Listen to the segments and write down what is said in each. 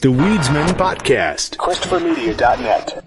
The Weedsman Podcast. ChristopherMedia.net.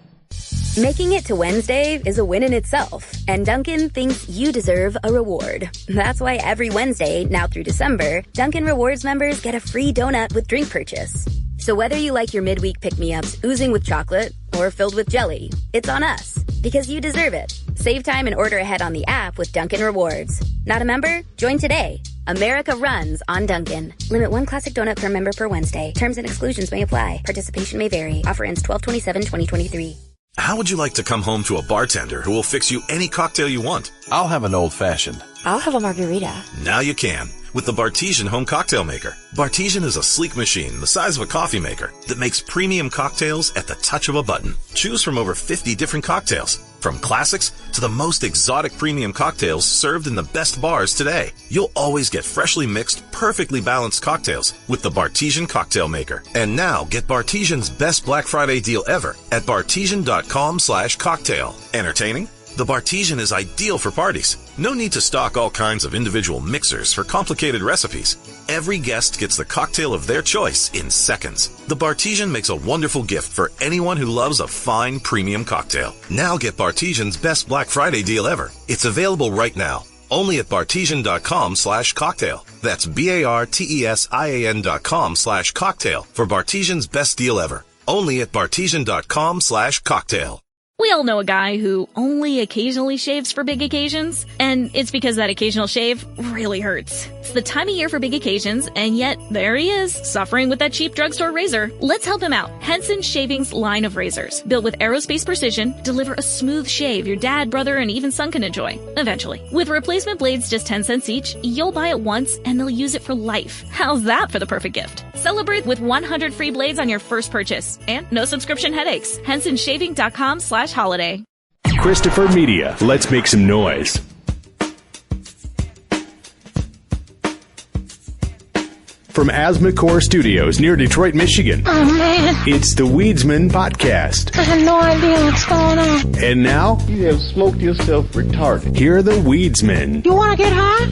Making it to Wednesday is a win in itself, and Dunkin' thinks you deserve a reward. That's why every Wednesday, now through December, Dunkin' Rewards members get a free donut with drink purchase. So whether you like your midweek pick-me-ups oozing with chocolate or filled with jelly, it's on us, because you deserve it. Save time and order ahead on the app with Dunkin' Rewards. Not a member? Join today. America runs on Dunkin'. Limit one classic donut per member per Wednesday. Terms and exclusions may apply. Participation may vary. Offer ends 12/27/2023. How would you like to come home to a bartender who will fix you any cocktail you want? I'll have an old-fashioned. I'll have a margarita. Now you can with the Bartesian Home Cocktail Maker. Bartesian is a sleek machine the size of a coffee maker that makes premium cocktails at the touch of a button. Choose from over 50 different cocktails, from classics to the most exotic premium cocktails served in the best bars today. You'll always get freshly mixed, perfectly balanced cocktails with the Bartesian Cocktail Maker. And now get Bartesian's best Black Friday deal ever at bartesian.com/cocktail. Entertaining? The Bartesian is ideal for parties. No need to stock all kinds of individual mixers for complicated recipes. Every guest gets the cocktail of their choice in seconds. The Bartesian makes a wonderful gift for anyone who loves a fine premium cocktail. Now get Bartesian's best Black Friday deal ever. It's available right now, only at bartesian.com/cocktail. That's BARTESIAN.com/cocktail for Bartesian's best deal ever. Only at bartesian.com/cocktail. We all know a guy who only occasionally shaves for big occasions, and it's because that occasional shave really hurts. It's the time of year for big occasions, and yet there he is, suffering with that cheap drugstore razor. Let's help him out. Henson Shaving's line of razors, built with aerospace precision, deliver a smooth shave your dad, brother, and even son can enjoy, eventually. With replacement blades just 10 cents each, you'll buy it once, and they'll use it for life. How's that for the perfect gift? Celebrate with 100 free blades on your first purchase, and no subscription headaches. HensonShaving.com/holiday. Christopher Media. Let's make some noise. From Asthmacore Studios near Detroit, Michigan. Oh, man. It's the Weedsman Podcast. I have no idea what's going on. And now, you have smoked yourself retarded. Here are the Weedsmen. You want to get high?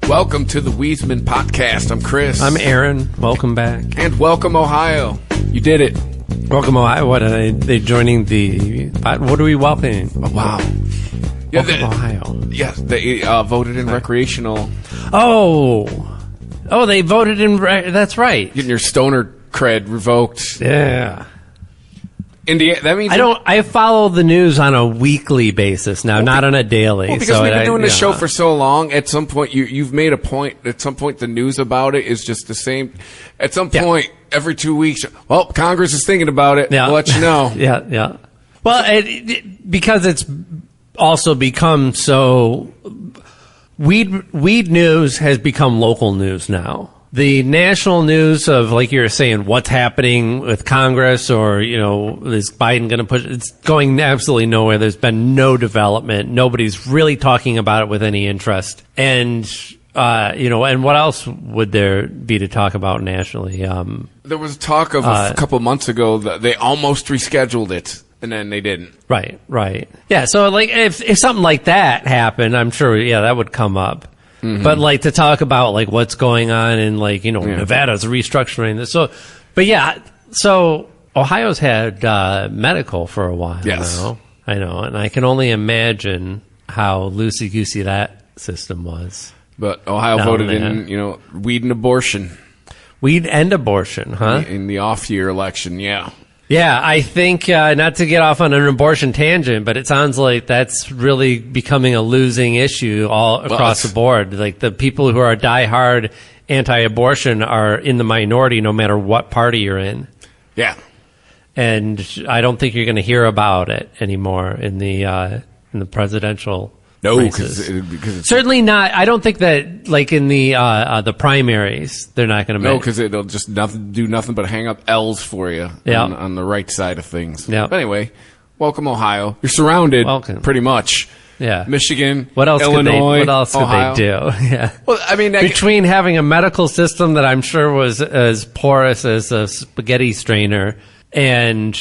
Welcome to the Weedsman Podcast. I'm Chris. I'm Aaron. Welcome back. And welcome, Ohio. You did it. Welcome, Ohio. What are they joining the... What are we welcoming? Oh, wow. Welcome, Ohio. Yes, they voted in recreational. Oh, they voted in... That's right. Getting your stoner cred revoked. Yeah. Indiana, that means... I follow the news on a weekly basis now, not on a daily. Well, because we've been doing this show for so long, at some point, you've made a point, at some point the news about it is just the same. At some point, every 2 weeks, well, Congress is thinking about it. Yeah. We'll let you know. Yeah. Well, because it's also become so... Weed news has become local news now. The national news of, like you were saying, what's happening with Congress or, is Biden going to push? It's going absolutely nowhere. There's been no development. Nobody's really talking about it with any interest. And, and what else would there be to talk about nationally? There was talk of a couple months ago that they almost rescheduled it. And then they didn't. Right. Yeah, so like if something like that happened, I'm sure, that would come up. Mm-hmm. But like to talk about like what's going on in Nevada's restructuring this. So Ohio's had medical for a while now. I know, and I can only imagine how loosey-goosey that system was. But Ohio voted in, weed and abortion. Weed and abortion, huh? In the off-year election, yeah. Yeah, I think, not to get off on an abortion tangent, but it sounds like that's really becoming a losing issue all across the board. Like the people who are diehard anti-abortion are in the minority no matter what party you're in. Yeah. And I don't think you're going to hear about it anymore in the presidential races. Because it's certainly not. I don't think that like in the primaries they're not going to make. No, because it'll just do nothing but hang up L's for you on the right side of things. Yeah. But anyway, welcome Ohio. You're surrounded pretty much. Yeah. Michigan, what else Illinois, what else Ohio. could they do? Yeah. Well, I mean, between having a medical system that I'm sure was as porous as a spaghetti strainer and,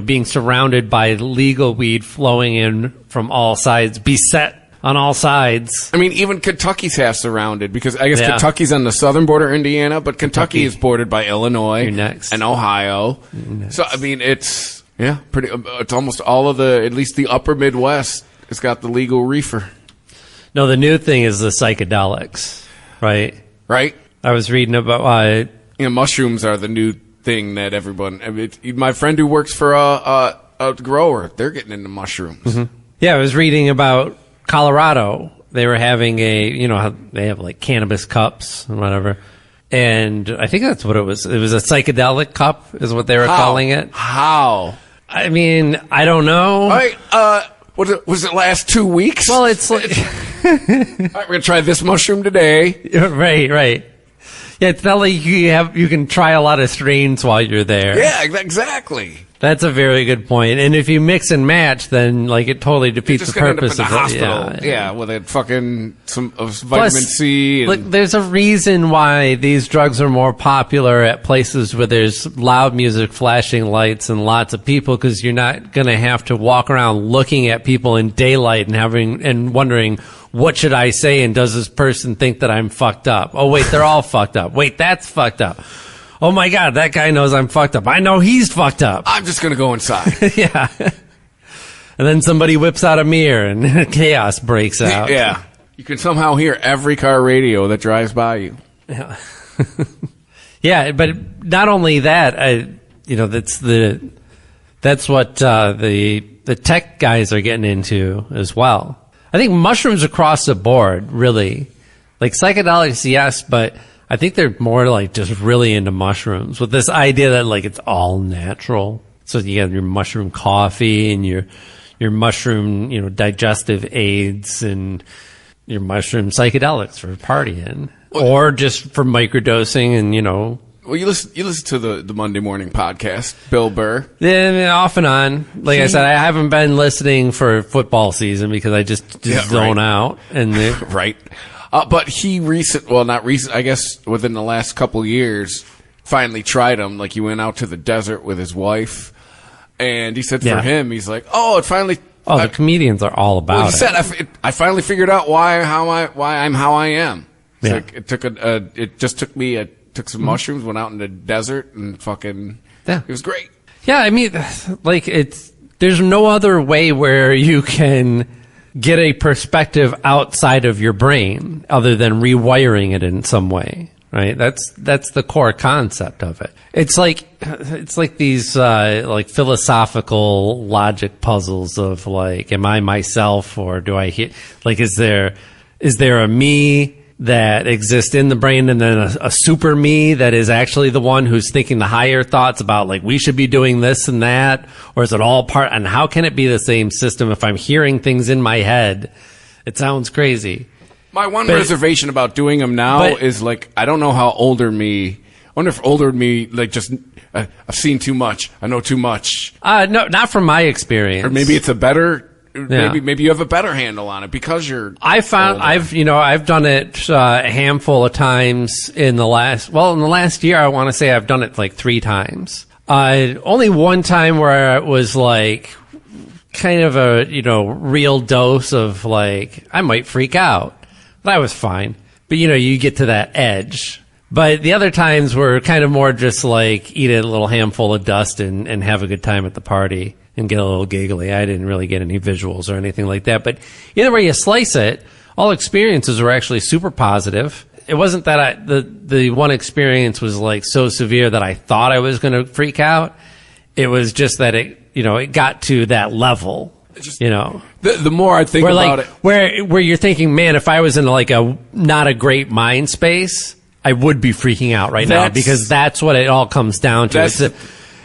being surrounded by legal weed flowing in from all sides, beset on all sides. I mean, even Kentucky's half surrounded because I guess Yeah. Kentucky's on the southern border of Indiana, but Kentucky is bordered by Illinois You're next. and Ohio. So, I mean, it's almost all of at least the upper Midwest has got the legal reefer. No, the new thing is the psychedelics, right? Right? I was reading about Mushrooms are the new thing that everyone. I mean, my friend who works for a grower, they're getting into mushrooms. Mm-hmm. Yeah, I was reading about Colorado. They were having they have like cannabis cups and whatever. And I think that's what it was. It was a psychedelic cup is what they were calling it. How? I mean, I don't know. All right, was it last 2 weeks? Well, it's like... All right, we're going to try this mushroom today. Right. Yeah, it's not like you can try a lot of strains while you're there. Yeah, exactly. That's a very good point. And if you mix and match, then like it totally defeats the purpose of of the it. hospital. Yeah, with a fucking some vitamin C. And Look, there's a reason why these drugs are more popular at places where there's loud music, flashing lights, and lots of people, because you're not going to have to walk around looking at people in daylight and wondering, what should I say? And does this person think that I'm fucked up? Oh, wait, they're all fucked up. Wait, that's fucked up. Oh my God, that guy knows I'm fucked up. I know he's fucked up. I'm just going to go inside. Yeah. And then somebody whips out a mirror and chaos breaks out. Yeah. You can somehow hear every car radio that drives by you. Yeah. Yeah, but not only that, that's what the tech guys are getting into as well. I think mushrooms across the board, really. Like psychedelics, yes, but I think they're more like just really into mushrooms with this idea that like it's all natural. So you got your mushroom coffee and your mushroom, digestive aids and your mushroom psychedelics for partying or just for microdosing and, Well, you listen to the Monday morning podcast, Bill Burr. Yeah, off and on. Like I said, I haven't been listening for football season because I just zone out. And right. But he not recent, I guess within the last couple years, finally tried them. Like he went out to the desert with his wife, and he said for him, he's like, "Oh, it finally." Oh, the comedians are all about he said, I finally figured out why I'm how I am. It's like it took some mushrooms, went out in the desert, and fucking it was great. Yeah, I mean, like there's no other way where you can get a perspective outside of your brain other than rewiring it in some way, right? That's the core concept of it. It's like these like philosophical logic puzzles of like, am I myself or do I hear? Like, is there a me that exists in the brain and then a super me that is actually the one who's thinking the higher thoughts about like we should be doing this and that, or is it all part? And how can it be the same system if I'm hearing things in my head? It sounds crazy. My one reservation about doing them now is like I don't know how older me. I wonder if older me like just I've seen too much. I know too much. No, not from my experience. Or maybe it's a better. Maybe you have a better handle on it because you're. I found older. I've done it a handful of times in the last year. I want to say I've done it like 3 times. Only one time where it was like kind of a real dose of like I might freak out. That was fine, but you get to that edge. But the other times were kind of more just like eat a little handful of dust and have a good time at the party. And get a little giggly. I didn't really get any visuals or anything like that. But either way you slice it, all experiences were actually super positive. It wasn't that the one experience was like so severe that I thought I was going to freak out. It was just that it got to that level. The more I think about it, where you're thinking, man, if I was in like a not a great mind space, I would be freaking out right now because that's what it all comes down to.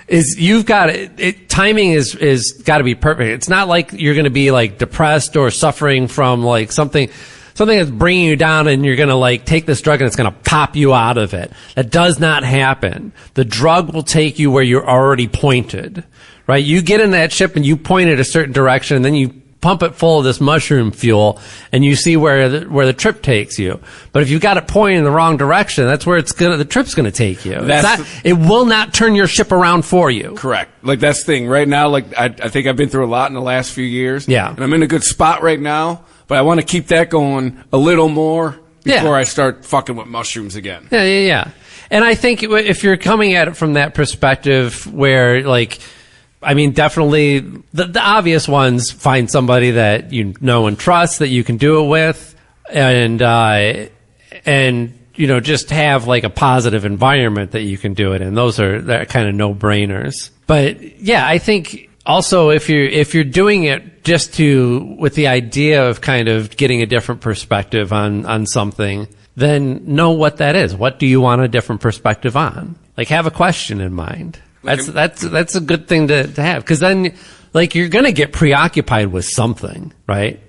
You've got it timing is got to be perfect. It's not like you're going to be like depressed or suffering from like something that's bringing you down and you're going to like take this drug and it's going to pop you out of it. That does not happen. The drug will take you where you're already pointed, right? You get in that ship and you point it a certain direction and then you pump it full of this mushroom fuel and you see where the trip takes you. But if you got it pointing in the wrong direction, that's where the trip's going to take you. It will not turn your ship around for you. Correct. Like that's the thing right now. Like I think I've been through a lot in the last few years. Yeah. And I'm in a good spot right now. But I want to keep that going a little more before Yeah. I start fucking with mushrooms again. Yeah. And I think if you're coming at it from that perspective where, like, I mean, definitely the obvious ones, find somebody that you know and trust that you can do it with, and you know, just have like a positive environment that you can do it in. They're kind of no-brainers. But yeah, I think also if you're doing it just with the idea of kind of getting a different perspective on something, then know what that is. What do you want a different perspective on? Like, have a question in mind. That's a good thing to have, because then, like, you're gonna get preoccupied with something, right?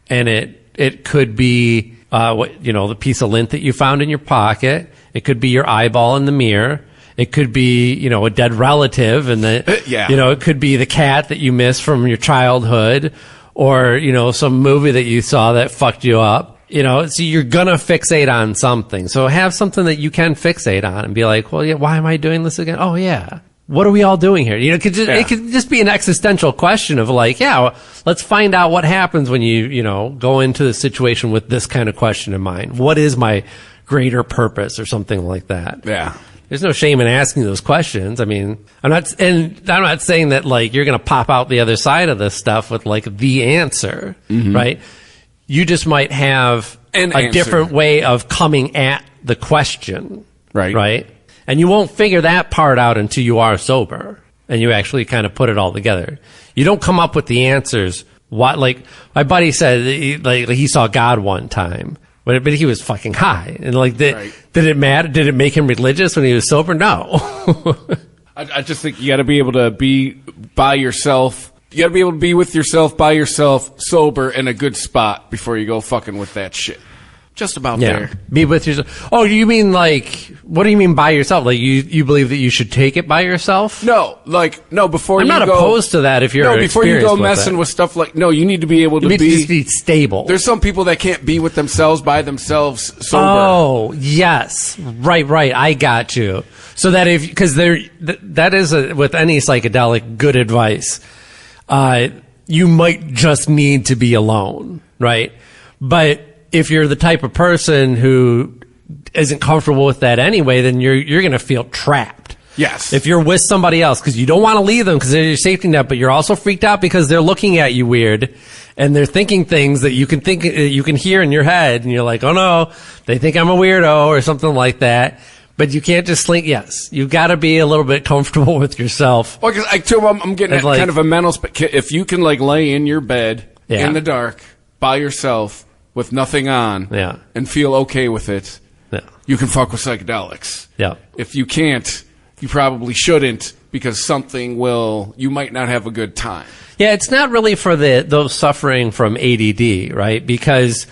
And it could be the piece of lint that you found in your pocket. It could be your eyeball in the mirror. It could be, a dead relative, and it could be the cat that you missed from your childhood, or some movie that you saw that fucked you up. So you're gonna fixate on something. So have something that you can fixate on and be like, well, yeah, why am I doing this again? Oh yeah. What are we all doing here? It could just be an existential question of like, let's find out what happens when you go into the situation with this kind of question in mind. What is my greater purpose, or something like that? Yeah. There's no shame in asking those questions. I mean, I'm not saying that like you're going to pop out the other side of this stuff with like the answer, right? You just might have a different way of coming at the question, right? And you won't figure that part out until you are sober and you actually kind of put it all together. You don't come up with the answers. Like my buddy said, he saw God one time, but he was fucking high. And like, did it matter? Did it make him religious when he was sober? No. I just think you got to be able to be by yourself. You got to be able to be with yourself, by yourself, sober, in a good spot before you go fucking with that shit. Just about there. Be with yourself. Oh, you mean like, what do you mean by yourself? Like you believe that you should take it by yourself? No, before I'm you go. I'm not opposed to that if you're before you go messing with stuff like, you need to be able to be stable. There's some people that can't be with themselves by themselves sober. Oh, yes. Right. I got you. So that because that is with any psychedelic good advice. You might just need to be alone, right? But if you're the type of person who isn't comfortable with that anyway, then you're going to feel trapped. Yes. If you're with somebody else, because you don't want to leave them because they're your safety net, but you're also freaked out because they're looking at you weird and they're thinking things that you can hear in your head, and you're like, oh no, they think I'm a weirdo or something like that. But you can't just slink. Yes, you've got to be a little bit comfortable with yourself. Well, I'm getting at kind of a mental. If you can lay in your bed in the dark by yourself with nothing on, and feel okay with it, you can fuck with psychedelics. Yeah. If you can't, you probably shouldn't, because you might not have a good time. Yeah, it's not really for those suffering from ADD, right? Because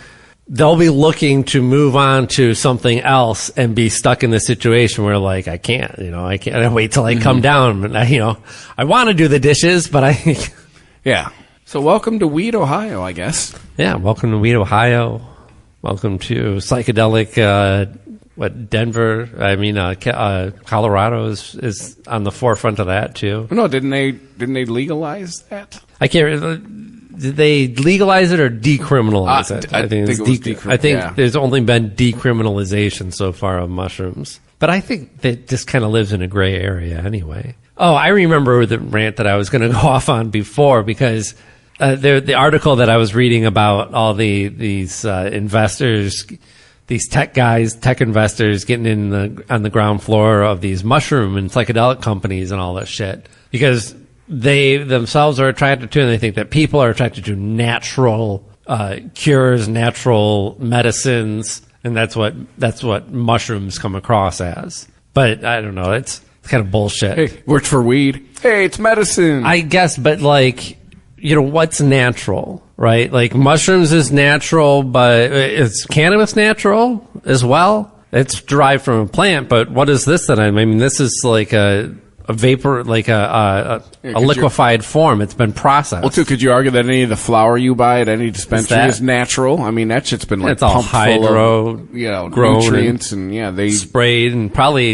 they'll be looking to move on to something else and be stuck in the situation where, like, I can't wait till I come down. I want to do the dishes, but yeah. So welcome to Weed, Ohio, I guess. Yeah, welcome to Weed, Ohio. Welcome to psychedelic, Denver. Colorado is on the forefront of that too. No, didn't they legalize that? I can't. Did they legalize it or decriminalize it? I think it was decriminalized. I think there's only been decriminalization so far of mushrooms. But I think that just kind of lives in a gray area anyway. Oh, I remember the rant that I was going to go off on before, because the article that I was reading about all these investors, these tech investors getting on the ground floor of these mushroom and psychedelic companies and all that shit, because they themselves are attracted to, and they think that people are attracted to natural cures, natural medicines, and that's what mushrooms come across as. But I don't know, it's kind of bullshit. Hey, worked for weed. Hey, it's medicine. I guess, but what's natural, right? Like, mushrooms is natural, but is cannabis natural as well? It's derived from a plant, but what is this that this is like a vapor, like a liquefied form. It's been processed. Well, too, could you argue that any of the flour you buy at any dispensary is natural? I mean, that shit's been it's all pumped hydro, full of, nutrients and they sprayed and probably,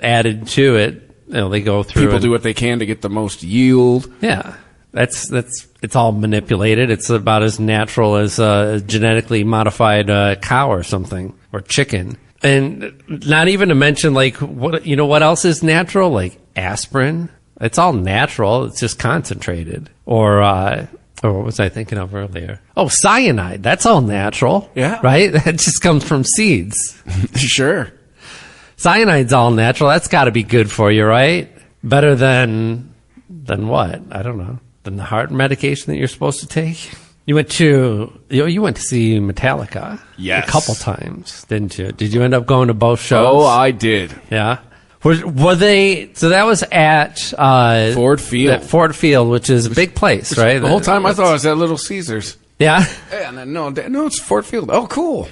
added to it. They go through. People do what they can to get the most yield. Yeah. It's all manipulated. It's about as natural as a genetically modified cow or something, or chicken. And not even to mention, like, what else is natural? Like aspirin. It's all natural. It's just concentrated. Or what was I thinking of earlier? Oh, cyanide. That's all natural. Yeah. Right? That just comes from seeds. Sure. Cyanide's all natural. That's got to be good for you, right? Better than what? I don't know. Than the heart medication that you're supposed to take? You went to see Metallica. Yes. A couple times, didn't you? Did you end up going to both shows? Oh, I did. Yeah. Were they? So that was at Ford Field. At Ford Field, which is a big place, right? The whole time I thought I was at Little Caesars. Yeah. Yeah, no, it's Ford Field. Oh, cool.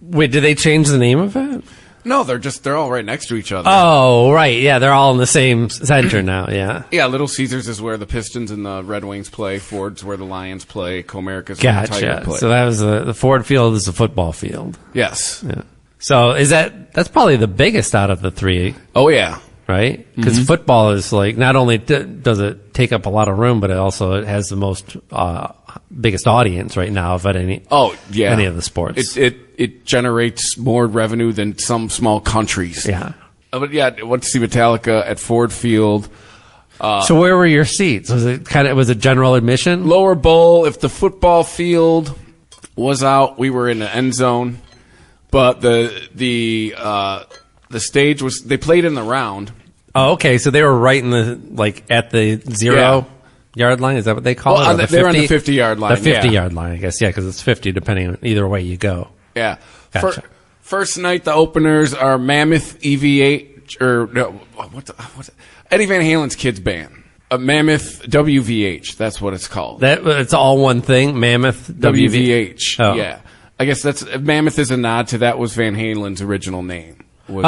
Wait, did they change the name of it? No, they're all right next to each other. Oh, right. Yeah, they're all in the same center now. Yeah. Yeah, Little Caesars is where the Pistons and the Red Wings play. Ford's where the Lions play. Comerica's where the Tigers play. So that was the Ford Field is a football field. Yes. Yeah. So that's probably the biggest out of the three. Oh, yeah. Right? Because football is like, not only does it take up a lot of room, but it has the most biggest audience right now of any of the sports. It generates more revenue than some small countries. Yeah. But yeah, I went to see Metallica at Ford Field. So where were your seats? Was it general admission? Lower bowl. If the football field was out, we were in the end zone. But the stage was, they played in the round. Oh, okay. So they were right in at the 0 yard line. Is that what they call it? They're on the 50-yard line. The 50-yard line, I guess. Yeah, because it's 50 depending on either way you go. Yeah. Gotcha. First night, the openers are Mammoth EVH, or no, what's Eddie Van Halen's kids band. Mammoth WVH. That's what it's called. It's all one thing. Mammoth WVH. Oh. Yeah. I guess Mammoth is a nod to that was Van Halen's original name. When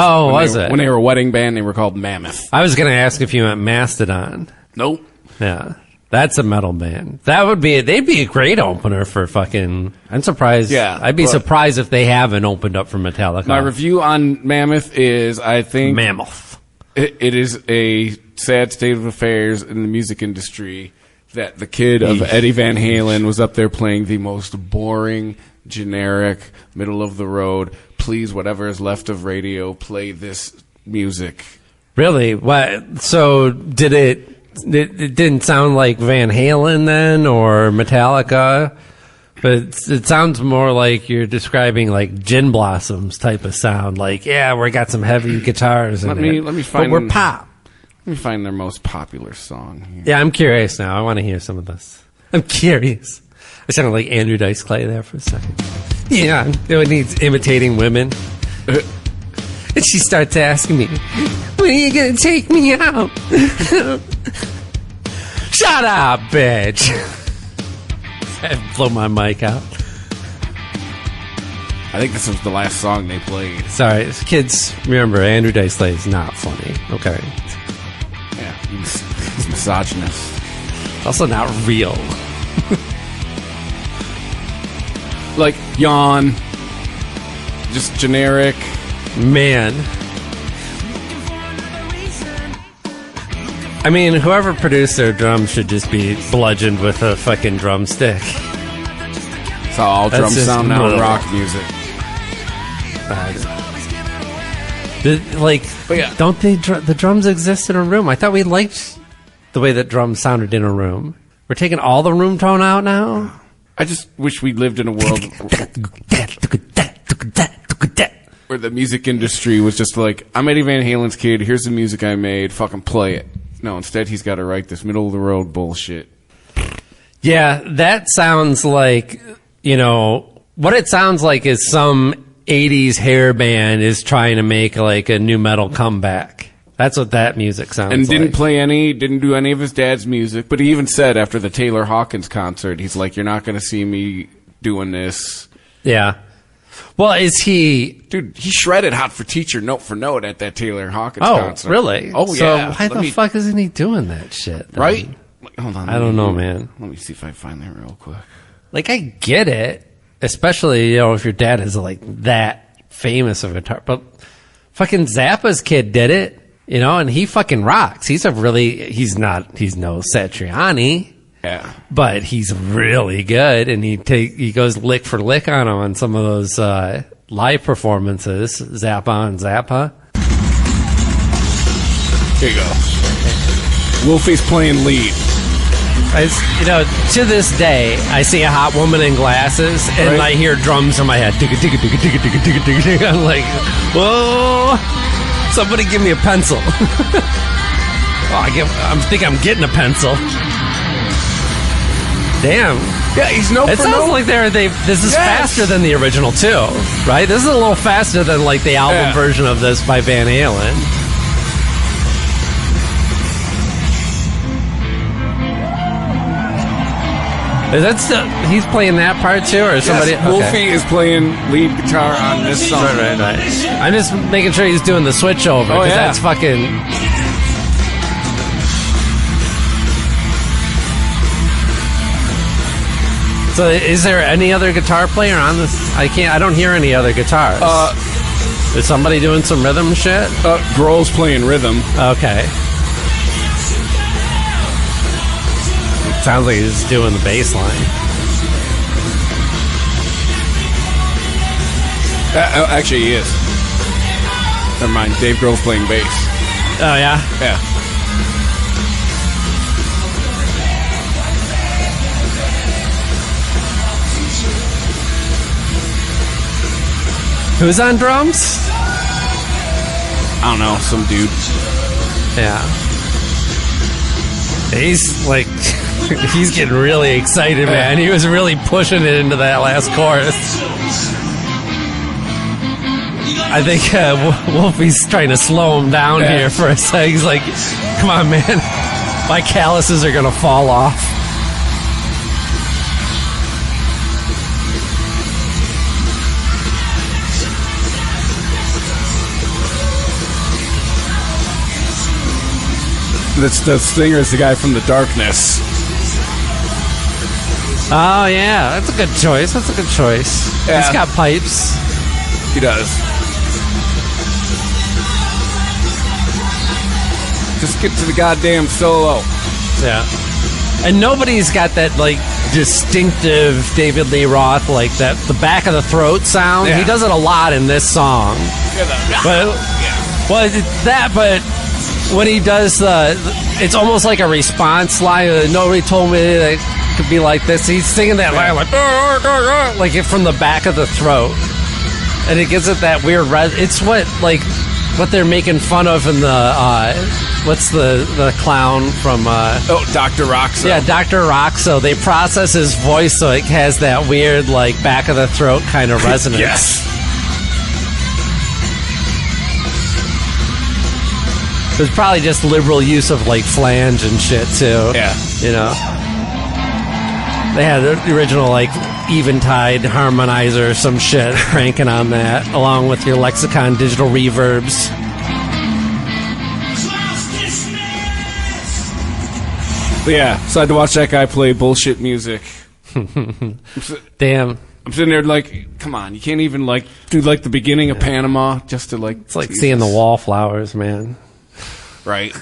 they were a wedding band, they were called Mammoth. I was going to ask if you meant Mastodon. Nope. Yeah. That's a metal band. They'd be a great opener for fucking, I'm surprised. Yeah. I'd be surprised if they haven't opened up for Metallica. My review on Mammoth is, I think. Mammoth. It is a sad state of affairs in the music industry that the kid of Eddie Van Halen was up there playing the most boring, generic, middle of the road, please, whatever is left of radio, play this music. Really? What? So it didn't sound like Van Halen then, or Metallica, but it sounds more like you're describing like Gin Blossoms type of sound. Like, yeah, we got some heavy guitars in it. Let me find. But we're pop. Let me find their most popular song here. Yeah, I'm curious now. I want to hear some of this. I'm curious. I sounded like Andrew Dice Clay there for a second. Yeah, it needs imitating women. And she starts asking me, when are you going to take me out? Shut up, bitch. I blow my mic out. I think this was the last song they played. Sorry, kids, remember, Andrew Dice Clay is not funny. Okay. Yeah, he's misogynist. Also not real. Like, yawn. Just generic. Man. I mean, whoever produced their drums should just be bludgeoned with a fucking drumstick. That's how all drums sound now in rock music. Don't the drums exist in a room? I thought we liked the way that drums sounded in a room. We're taking all the room tone out now? I just wish we lived in a world where the music industry was just like, I'm Eddie Van Halen's kid, here's the music I made, fucking play it. No, instead he's got to write this middle-of-the-road bullshit. Yeah, that sounds like, what it sounds like is some 80s hair band is trying to make like a new metal comeback. That's what that music sounds like. And didn't do any of his dad's music, but he even said after the Taylor Hawkins concert, he's like, you're not going to see me doing this. Yeah. Well, is he... Dude, he shredded Hot for Teacher note for note at that Taylor Hawkins concert. Oh, really? Oh, yeah. So why the fuck isn't he doing that shit? Then? Right? Hold on. I don't know, man. Let me see if I find that real quick. Like, I get it. Especially, if your dad is like that famous of a guitar. But fucking Zappa's kid did it, and he fucking rocks. He's no Satriani. Yeah. But he's really good, and he goes lick for lick on him on some of those live performances. Zappa and Zappa. Here you go. Wolfie's playing lead. To this day, I see a hot woman in glasses, and I hear drums in my head. I'm like, whoa! Somebody give me a pencil. I think I'm getting a pencil. Damn. Yeah, he's no. It sounds like this is faster than the original too, right? This is a little faster than like the album version of this by Van Halen. Is that still, he's playing that part too, or somebody? Yes, Wolfie is playing lead guitar on this song. Right. I'm just making sure he's doing the switch over, because that's fucking. So, is there any other guitar player on this? I don't hear any other guitars. Is somebody doing some rhythm shit? Grohl's playing rhythm. Okay. Sounds like he's just doing the bass line. Actually, he is. Never mind. Dave Grohl's playing bass. Oh, yeah? Yeah. Who's on drums? I don't know. Some dude. Yeah. He's like... He's getting really excited, man. He was really pushing it into that last chorus. I think Wolfie's trying to slow him down here for a second. He's like, come on, man. My calluses are going to fall off. The singer is the guy from The Darkness. Oh, yeah. That's a good choice. Yeah. He's got pipes. He does. Just get to the goddamn solo. Yeah. And nobody's got that, like, distinctive David Lee Roth, like, the back of the throat sound. Yeah. He does it a lot in this song. But when he does it's almost like a response line. Nobody told me that it could be like this. He's singing that line like it from the back of the throat, and it gives it that weird. It's what they're making fun of in the what's the clown from Dr. Roxo. Yeah, Dr. Roxo. They process his voice so it has that weird like back of the throat kind of resonance. Yes. There's probably just liberal use of like flange and shit too. Yeah. You know, they had the original like Eventide harmonizer or some shit cranking on that, along with your Lexicon digital reverbs. But yeah, so I had to watch that guy play bullshit music. Damn. I'm sitting there like, come on, you can't even like do like the beginning of Panama just to like. It's like seeing the wallflowers, man. Right.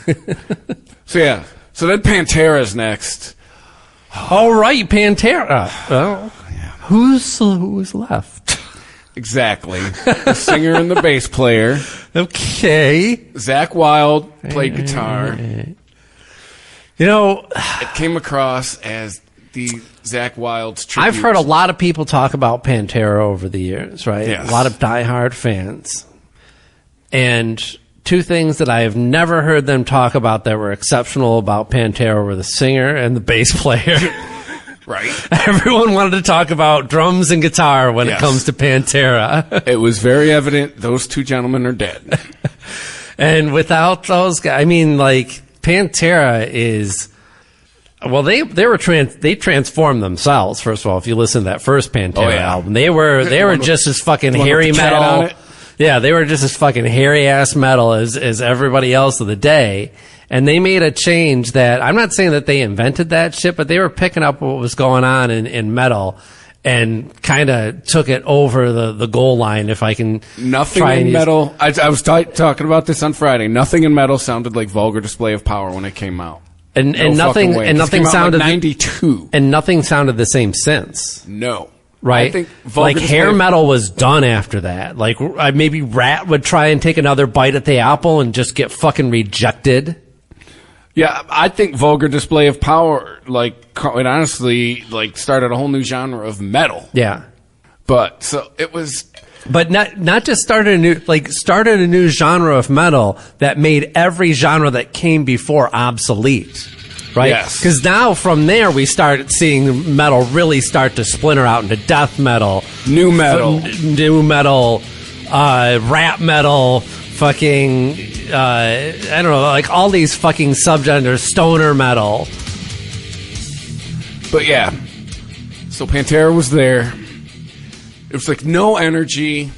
So yeah. So then Pantera's next. All right, Pantera. Well, who's left? Exactly. The singer and the bass player. Okay. Zakk Wylde played guitar. You know, it came across as the Zakk Wylde's tribute. I've heard a lot of people talk about Pantera over the years, right? Yes. A lot of diehard fans. And two things that I have never heard them talk about that were exceptional about Pantera were the singer and the bass player. Right. Everyone wanted to talk about drums and guitar when it comes to Pantera. It was very evident those two gentlemen are dead. And without those guys, I mean, like, Pantera is... Well, they transformed themselves. First of all, if you listen to that first Pantera album, they were just as fucking hairy metal. Yeah, they were just as fucking hairy ass metal as everybody else of the day. And they made a change that I'm not saying that they invented that shit, but they were picking up what was going on in metal and kind of took it over the goal line. If I can, nothing in metal. I was talking about this on Friday. Nothing in metal sounded like Vulgar Display of Power when it came out. And No nothing fucking way. and This nothing came out in, sounded like, 92. and nothing sounded the same since. No. Right? I think like Vulgar hair Display- metal was done after that. Like maybe Rat would try and take another bite at the apple and just get fucking rejected. Yeah, I think Vulgar Display of Power, like, quite honestly, like, started a whole new genre of metal. Yeah. But, so, it was... But not just started a new genre of metal that made every genre that came before obsolete. Right? Yes. Because now from there we started seeing metal really start to splinter out into death metal, New metal. new metal, rap metal, fucking, I don't know, like all these fucking subgenres, stoner metal. But yeah, so Pantera was there. It was like no energy.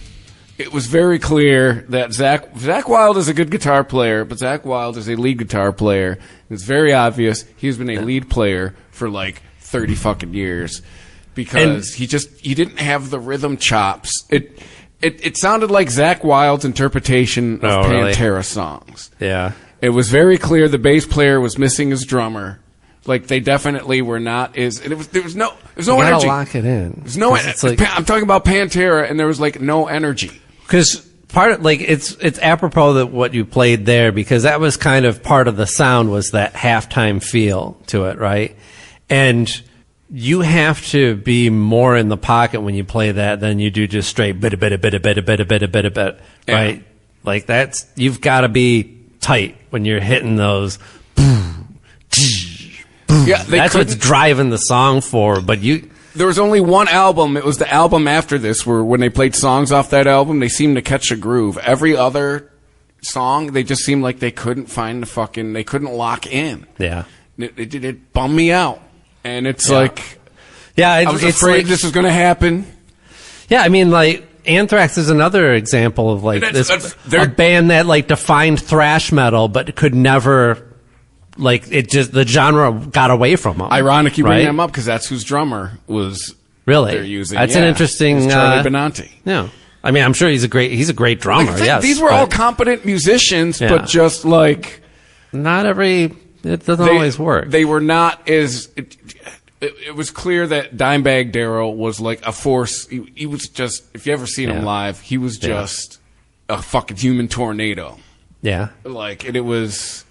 It was very clear that Zakk Wylde is a good guitar player, but Zakk Wylde is a lead guitar player. It's very obvious he's been a lead player for like 30 fucking years because he didn't have the rhythm chops. It sounded like Zakk Wylde's interpretation of Pantera songs. Yeah. It was very clear the bass player was missing his drummer. Like they definitely were not there was no You gotta energy. lock it in. There's no. It's like, I'm talking about Pantera, and there was like no energy. because part of, like, it's apropos that what you played there, because that was kind of part of the sound, was that halftime feel to it, right? And you have to be more in the pocket when you play that than you do just straight bit, right? Yeah. Like you've got to be tight when you're hitting those. Yeah, That's what's driving the song forward. But there was only one album. It was the album after this, where when they played songs off that album, they seemed to catch a groove. Every other song, they just seemed like they couldn't find they couldn't lock in. yeah, It bummed me out. And it's like, yeah, I was it's afraid like, this was going to happen. yeah. I mean, like, Anthrax is another example of like a band that like defined thrash metal, but could never, like, the genre got away from them. Ironic you bring right? them up because that's whose drummer was Really? they're using. That's an interesting. It's Charlie Benanti. Yeah, I mean, I'm sure he's a great drummer. Like, yes, these were all competent musicians, but just like not every. It doesn't always work. They were not as. It was clear that Dimebag Darrell was like a force. He was just. If you ever seen him live, he was just a fucking human tornado. Yeah. Like, and it was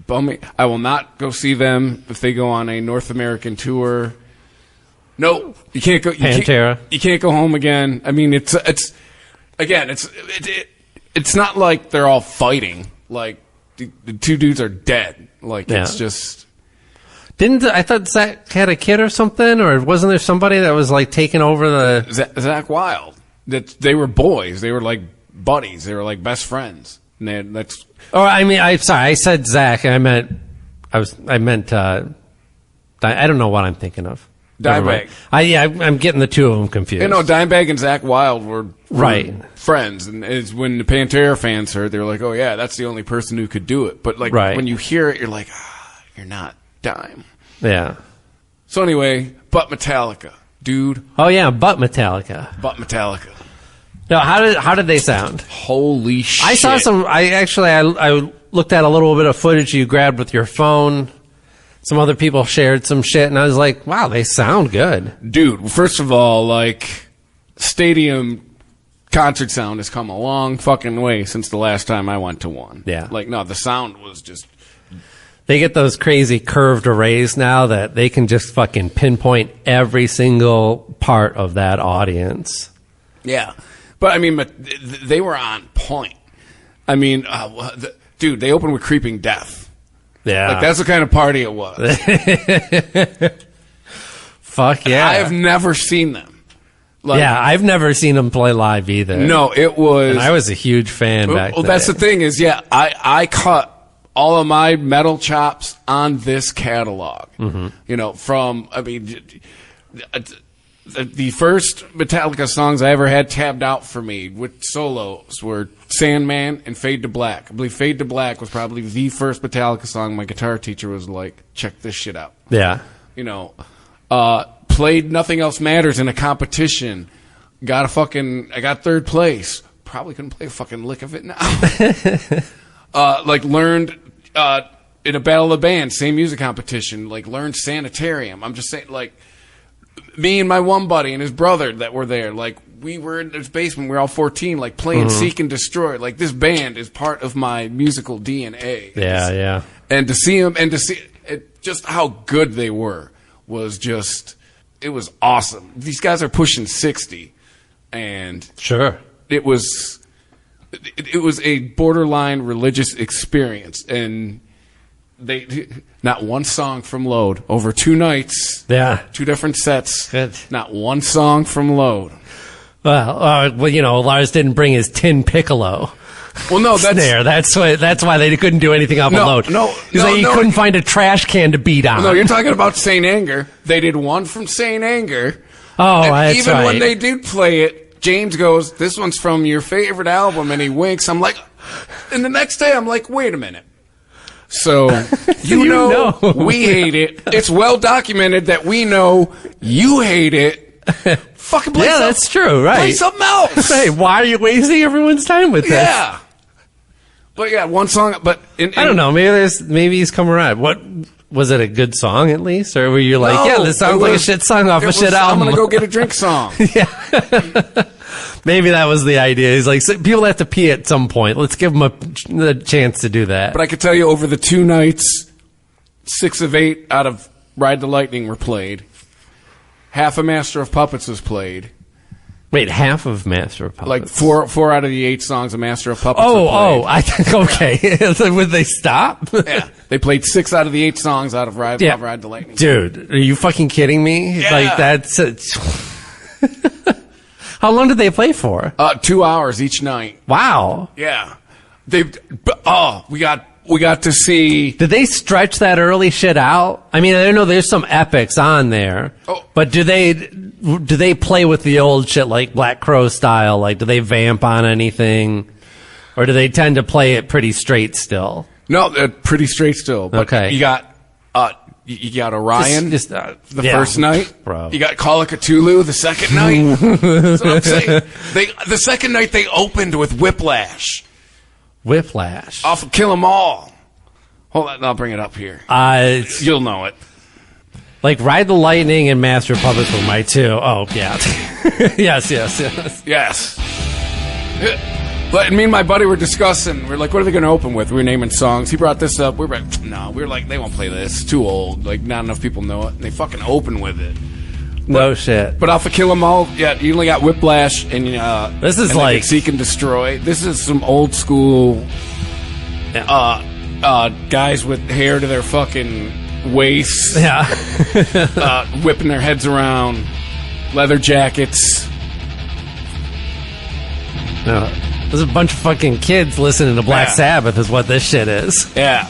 bumming. I will not go see them if they go on a North American tour. No, you can't go. Pantera. You can't go home again. I mean, it's not like they're all fighting. Like the two dudes are dead. Like it's just. I thought Zach had a kid or something, or wasn't there somebody that was like taking over the Zakk Wylde? That they were boys. They were like buddies. They were like best friends. And that's. Oh, I mean, I said Zach. I meant. I don't know what I'm thinking of. Dimebag. I'm getting the two of them confused. You know, Dimebag and Zakk Wylde were right friends, and it's when the Pantera fans heard, they were like, "Oh yeah, that's the only person who could do it." But like when you hear it, you're like, "You're not Dime." Yeah. So anyway, but Metallica, dude. Oh yeah, but Metallica. But Metallica. No, how did they sound? Holy shit! I saw some. I looked at a little bit of footage you grabbed with your phone. Some other people shared some shit, and I was like, wow, they sound good. Dude, first of all, like, stadium concert sound has come a long fucking way since the last time I went to one. Yeah. Like, no, the sound was just... They get those crazy curved arrays now that they can just fucking pinpoint every single part of that audience. Yeah. But, I mean, they were on point. I mean, dude, they opened with Creeping Death. Yeah. Like, that's the kind of party it was. Fuck yeah. I have never seen them. Like, yeah, I've never seen them play live either. No, it was... And I was a huge fan back then. Well, that's the thing is, I cut all of my metal chops on this catalog. Mm-hmm. You know, from, I mean... The first Metallica songs I ever had tabbed out for me with solos were Sandman and Fade to Black. I believe Fade to Black was probably the first Metallica song my guitar teacher was like, check this shit out. Yeah. You know, played Nothing Else Matters in a competition. I got third place. Probably couldn't play a fucking lick of it now. Learned in a battle of the band, same music competition, like learned Sanitarium. I'm just saying, like, me and my one buddy and his brother that were there, like, we were in his basement. We were all 14, like, playing Seek and Destroy. Like, this band is part of my musical DNA. Yeah. And to see them, and to see just how good they were was just, it was awesome. These guys are pushing 60, and Sure. it was a borderline religious experience, and they not one song from Load over 2 nights. Yeah. 2 different sets. Good. Not one song from Load. Well, you know, Lars didn't bring his tin piccolo. Well, no, that's Snare. That's why they couldn't do anything off of Load. He couldn't find a trash can to beat on. No, you're talking about Saint Anger. They did one from Saint Anger. Oh, and that's even right. when they did play it, James goes, "This one's from your favorite album," and he winks. I'm like, and the next day I'm like, wait a minute. So you know we hate it. It's well documented that we know you hate it. Fucking play something. That's true, right? Play something else. Hey, why are you wasting everyone's time with this? Yeah. But yeah, one song. But I don't know. Maybe he's come around. What was it? A good song at least, or were you like, No, this sounds like a shit song off a shit album? I'm gonna go get a drink song. Maybe that was the idea. He's like, people have to pee at some point. Let's give them a chance to do that. But I could tell you, over the 2 nights, 6 of 8 out of Ride the Lightning were played. Half of Master of Puppets was played. Wait, half of Master of Puppets? Like four out of the 8 songs of Master of Puppets were played. I think, okay. Would they stop? Yeah. They played 6 out of the 8 songs out of Ride the Lightning. Dude, are you fucking kidding me? Yeah. Like, that's... How long did they play for? 2 hours each night. Wow. Yeah. We got to see... Did they stretch that early shit out? I mean, I know there's some epics on there, but do they play with the old shit like Black Crow style? Like, do they vamp on anything? Or do they tend to play it pretty straight still? No, pretty straight still. But okay. You got Orion the first night. Bro. You got Call of Cthulhu the second night. That's what I'm saying. The second night they opened with Whiplash. Whiplash. Off of Kill 'Em All. Hold on, I'll bring it up here. You'll know it. Like Ride the Lightning and Master of Puppets were my 2. Oh, yeah. Yes. Yes. But me and my buddy were discussing. We're like, what are they going to open with? We were naming songs. He brought this up. We were like, they won't play this. It's too old. Like, not enough people know it. And they fucking open with it. No shit. But off of Kill 'Em All, yeah, you only got Whiplash and this is and like Seek and Destroy. This is some old school guys with hair to their fucking waists. Yeah. Whipping their heads around, leather jackets. No. There's a bunch of fucking kids listening to Black Sabbath is what this shit is. Yeah.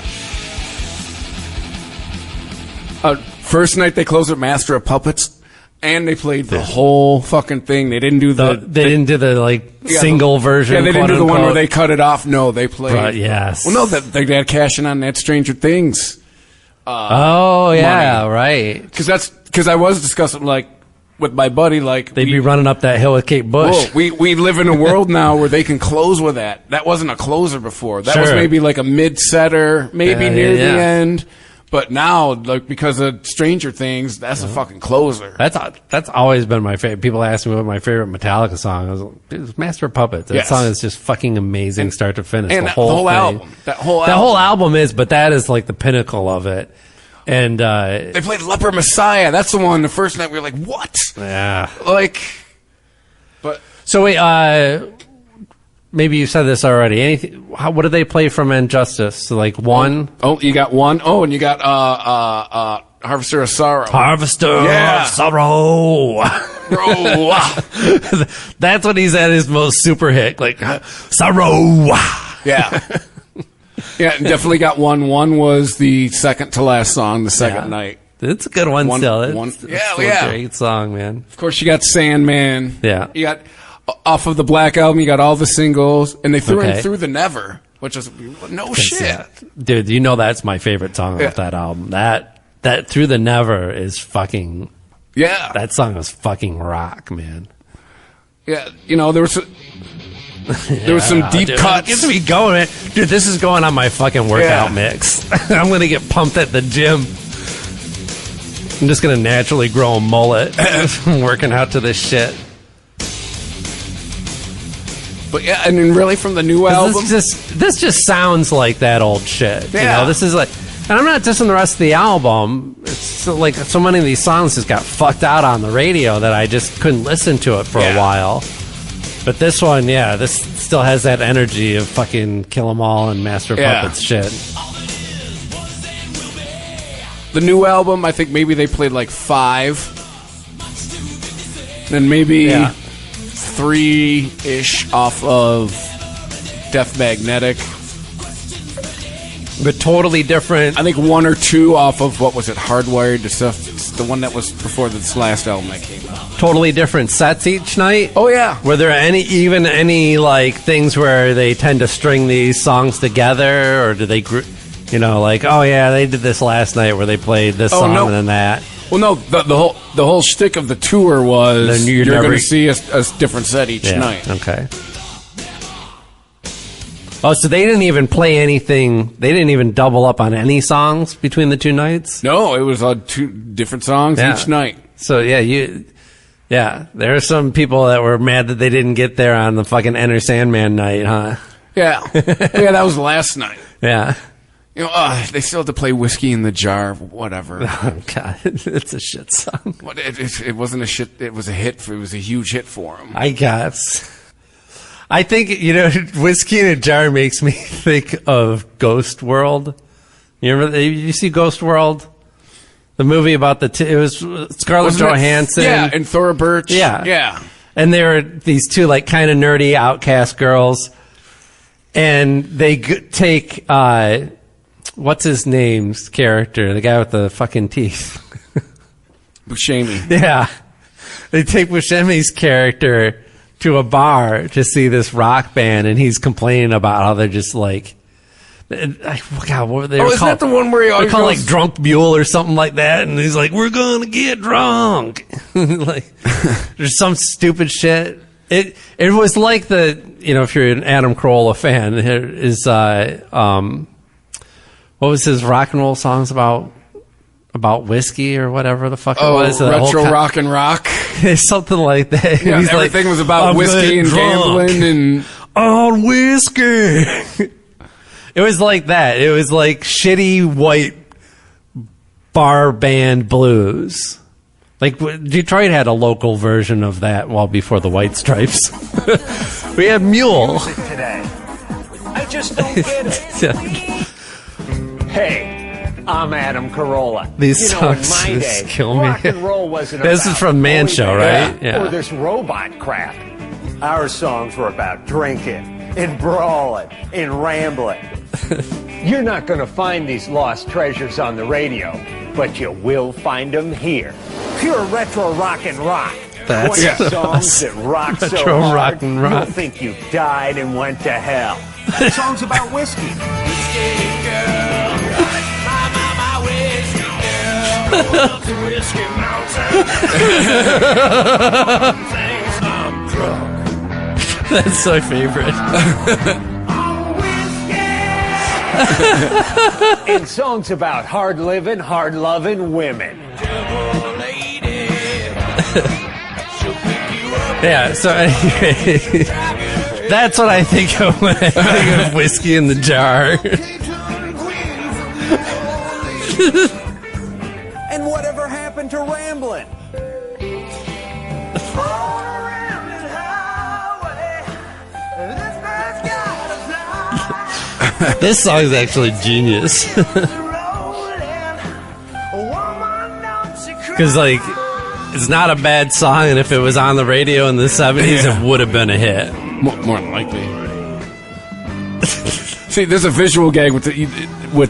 First night they closed with Master of Puppets, and they played the whole fucking thing. They didn't do single version. Yeah, they didn't do the one where they cut it off. No, they played. Yes. Well, no, they had cashing on that Stranger Things. Right. Because I was discussing like with my buddy, like they'd be running up that hill with Kate Bush. Whoa, we live in a world now where they can close with that. That wasn't a closer before. That was maybe like a mid-setter, maybe near the end. But now, like because of Stranger Things, that's a fucking closer. That's always been my favorite. People ask me what my favorite Metallica song is. It's Master of Puppets. That song is just fucking amazing, start to finish. And the whole album. That whole album is, but that is like the pinnacle of it. And they played Leper Messiah. That's the one. The first night we were like, "What?" Yeah. Like, but so wait. Maybe you said this already. What do they play from Injustice? So like one? Oh, you got one. Oh, and you got Harvester of Sorrow. Harvester of Sorrow. Bro. That's when he's at his most super hit. Like Sorrow. Yeah. Yeah, definitely got one. One was the second to last song, the second night. It's a good one still. It's a great song, man. Of course, you got Sandman. Yeah. You got, off of the Black Album, you got all the singles, and they threw in Through the Never, which is, no shit. Yeah. Dude, you know that's my favorite song off that album. That Through the Never is fucking... Yeah. That song was fucking rock, man. Yeah, you know, there was... There was some deep cuts. It gets me going, man. Dude, this is going on my fucking workout mix. I'm going to get pumped at the gym. I'm just going to naturally grow a mullet working out to this shit. But yeah, and then really from the new album, this just sounds like that old shit. Yeah. You know, this is like, and I'm not dissing the rest of the album. It's so, so many of these songs just got fucked out on the radio that I just couldn't listen to it for a while. But this one, this still has that energy of fucking Kill 'Em All and Master of Puppets shit. The new album, I think maybe they played like 5. Then maybe 3-ish off of Death Magnetic. But totally different. I think 1 or 2 off of, what was it, Hardwired to Stuff. The one that was before this last album that came out. Totally different sets each night. Oh, yeah. Were there any like things where they tend to string these songs together, or do they, oh yeah, they did this last night where they played this song and then that? Well, no, the whole shtick of the tour was you're going to see a different set each night. Okay. Oh, so they didn't even play anything. They didn't even double up on any songs between the 2 nights? No, it was 2 different songs each night. So, there are some people that were mad that they didn't get there on the fucking Enter Sandman night, huh? Yeah. That was last night. Yeah. They still have to play Whiskey in the Jar, whatever. Oh, God. It's a shit song. It wasn't a shit. It was a hit. It was a huge hit for them. I guess. I think, Whiskey in a Jar makes me think of Ghost World. You see Ghost World? The movie about it was Scarlett Johansson. And Thora Birch. Yeah. And they were these 2, like, kind of nerdy outcast girls. And they take, what's his name's character? The guy with the fucking teeth. Buscemi. Yeah. They take Buscemi's character to a bar to see this rock band, and he's complaining about how they're just like, God, what were they? Is that the one where he always called like Drunk Mule or something like that? And he's like, "We're gonna get drunk." Like, there's some stupid shit. It was like if you're an Adam Carolla fan, what was his rock and roll songs about whiskey or whatever the fuck it was? Retro Rock and Rock. Something like that. Yeah, everything was about whiskey and gambling and on whiskey. It was like that. It was like shitty white bar band blues. Like Detroit had a local version of that before the White Stripes. We had Mule. Today. I just don't get it. Hey. I'm Adam Carolla. These songs in my just day, kill me. rock and roll wasn't This about is from Man Show, right? Yeah. Or this robot crap. Our songs were about drinking and brawling and rambling. You're not going to find these lost treasures on the radio, but you will find them here. Pure retro rock and rock. That's songs that rock so retro hard, rock and rock. You'll think you died and went to hell. Songs about whiskey. That's my favorite. And songs about hard living, hard loving women. Yeah, so anyway, that's what I think of when I think of Whiskey in the Jar. And whatever happened to rambling? This song is actually genius. Because, like, it's not a bad song, and if it was on the radio in the 70s, it would have been a hit. More than likely. See, there's a visual gag with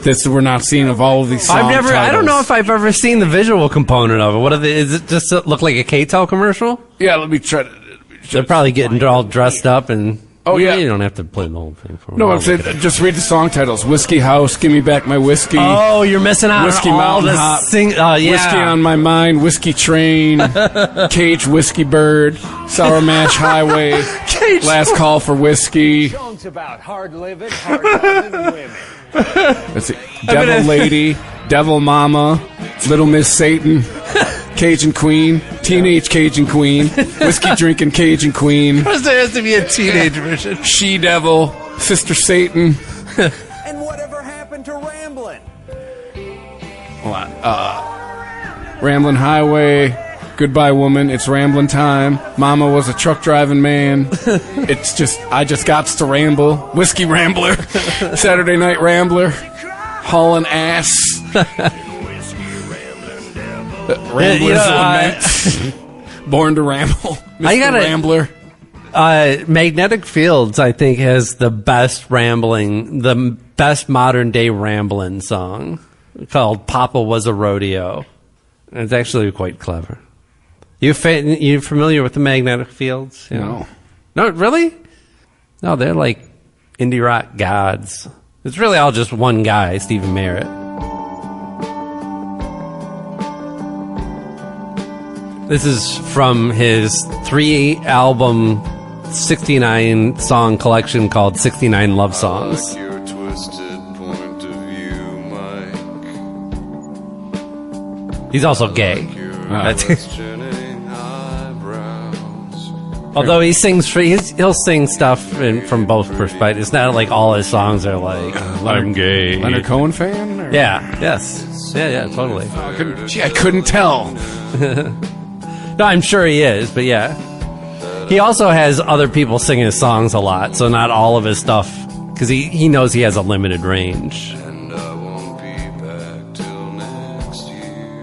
this that we're not seeing of all of these songs. I don't know if I've ever seen the visual component of it. What are they? Is it just look like a K-Tel commercial? Yeah, let me try to. They're probably getting all dressed up and Oh, yeah. You don't have to play the whole thing for me. No, I'm saying just read the song titles. Whiskey House, Give Me Back My Whiskey. Oh, you're missing out Whiskey on all Mountain the Hop. yeah. Whiskey on My Mind, Whiskey Train, Cage Whiskey Bird, Sour Mash Highway, Last Call for Whiskey. Songs about hard living, hard loving women. Let's see. Devil Lady, Devil Mama, Little Miss Satan, Cajun Queen, Teenage Cajun Queen, Whiskey Drinking Cajun Queen. There has to be a teenage version. She Devil, Sister Satan. And whatever happened to Ramblin'? Ramblin' Highway, Goodbye Woman, It's Ramblin' Time, Mama Was a Truck Driving Man, It's Just, I Just Gots to Ramble, Whiskey Rambler, Saturday Night Rambler, Haulin' Ass, Rambler's Lament, Born to Ramble, Mr. Rambler. Magnetic Fields, I think, has the best modern day rambling song called Papa Was a Rodeo. It's actually quite clever. You familiar with the Magnetic Fields? No. No, really? No, they're like indie rock gods. It's really all just one guy, Stephen Merritt. This is from his 3-album 69-song collection called 69 Love Songs. Your twisted point of view, Mike. He's also gay. Although he sings, he'll sing stuff from both perspectives. It's not like all his songs are like, I'm gay. Leonard Cohen fan? Or? Yeah, yes. Yeah, totally. I couldn't tell. No, I'm sure he is, but yeah. He also has other people singing his songs a lot, so not all of his stuff, because he knows he has a limited range. And I won't be back till next year.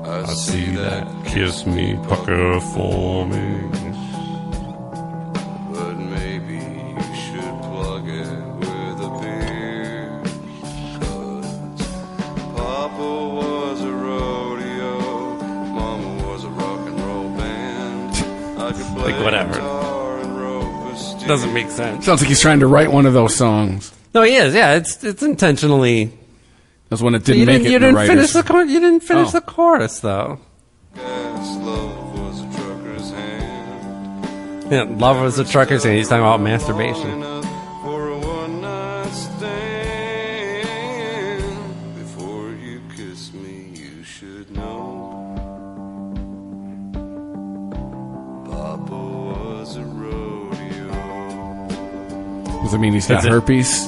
I see that kiss me pucker for me. But maybe you should plug it with a beer. 'Cause Papa was a rodeo, Mama was a rock and roll band. I could play Like, whatever. guitar and rope a steer. Doesn't make sense. Sounds like he's trying to write one of those songs. No, he is. Yeah, it's intentionally. That's when it didn't make it. You in didn't the finish writers. you didn't finish Oh. the chorus though. Gas love was a trucker's hand. Yeah, love was a trucker's hand. He's talking about masturbation. For a one-night stand. Before you kiss me, you should know. Papa was a rodeo. Does it mean he's got herpes?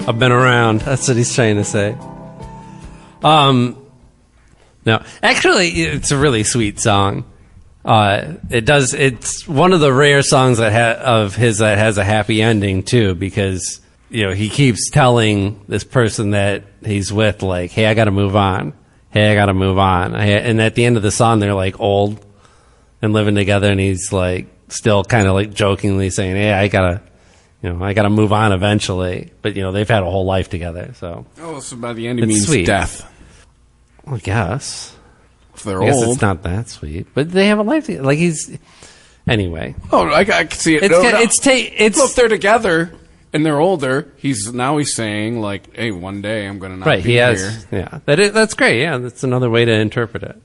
I've been around. That's what he's trying to say. No, actually, it's a really sweet song. It's one of the rare songs of his that has a happy ending too, because he keeps telling this person that he's with, like, "Hey, I got to move on. Hey, I got to move on." And at the end of the song, they're like old and living together, and he's like still kind of like jokingly saying, "Hey, I gotta move on eventually." But they've had a whole life together, so. Oh, so by the end it means sweet. death. Well, I guess. If they're I guess old. it's not that sweet, but they have a life together. Like anyway. Oh, I can see it. It's Well, if they're together and they're older, he's saying like, "Hey, one day I'm going to not right. be He has, here." yeah. That's great. Yeah, that's another way to interpret it,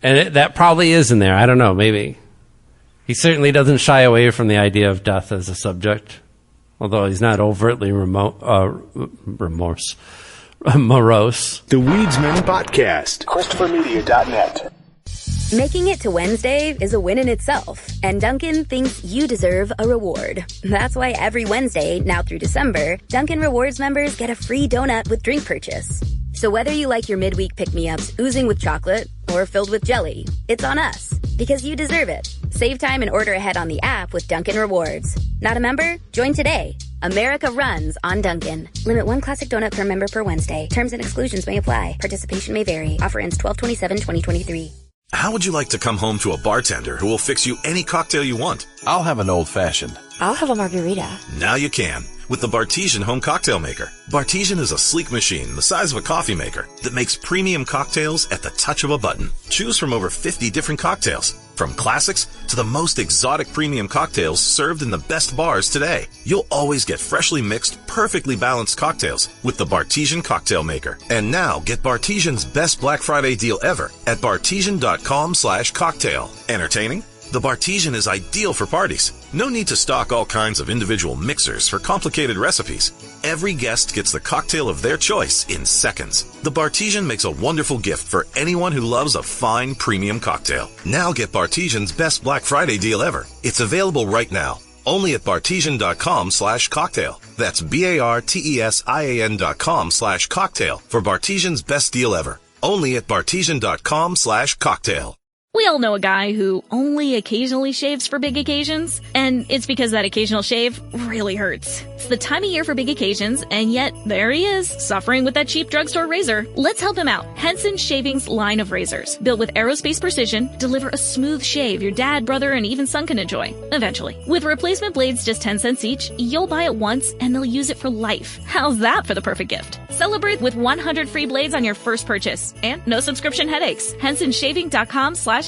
and that probably is in there. I don't know. Maybe he certainly doesn't shy away from the idea of death as a subject, although he's not overtly morose. The Weedsman Podcast. ChristopherMedia.net. Making it to Wednesday is a win in itself, and Dunkin' thinks you deserve a reward. That's why every Wednesday, now through December, Dunkin' Rewards members get a free donut with drink purchase. So whether you like your midweek pick-me-ups oozing with chocolate or filled with jelly, it's on us, because you deserve it. Save time and order ahead on the app with Dunkin' Rewards. Not a member? Join today. America runs on Dunkin'. Limit 1 classic donut per member per Wednesday. Terms and exclusions may apply. Participation may vary. Offer ends 12/27/2023. How would you like to come home to a bartender who will fix you any cocktail you want? I'll have an old-fashioned. I'll have a margarita. Now you can with the Bartesian Home Cocktail Maker. Bartesian is a sleek machine the size of a coffee maker that makes premium cocktails at the touch of a button. Choose from over 50 different cocktails, From classics to the most exotic premium cocktails served in the best bars today, you'll always get freshly mixed, perfectly balanced cocktails with the Bartesian Cocktail Maker. And now get Bartesian's best Black Friday deal ever at bartesian.com/cocktail. Entertaining? The Bartesian is ideal for parties. No need to stock all kinds of individual mixers for complicated recipes. Every guest gets the cocktail of their choice in seconds. The Bartesian makes a wonderful gift for anyone who loves a fine premium cocktail. Now get Bartesian's best Black Friday deal ever. It's available right now. Only at bartesian.com/cocktail. That's BARTESIAN.com/cocktail for Bartesian's best deal ever. Only at bartesian.com/cocktail. We all know a guy who only occasionally shaves for big occasions, and it's because that occasional shave really hurts. It's the time of year for big occasions, and yet there he is, suffering with that cheap drugstore razor. Let's help him out. Henson Shaving's line of razors, built with aerospace precision, deliver a smooth shave your dad, brother, and even son can enjoy, eventually. With replacement blades just 10 cents each, you'll buy it once, and they'll use it for life. How's that for the perfect gift? Celebrate with 100 free blades on your first purchase, and no subscription headaches. HensonShaving.com/holiday.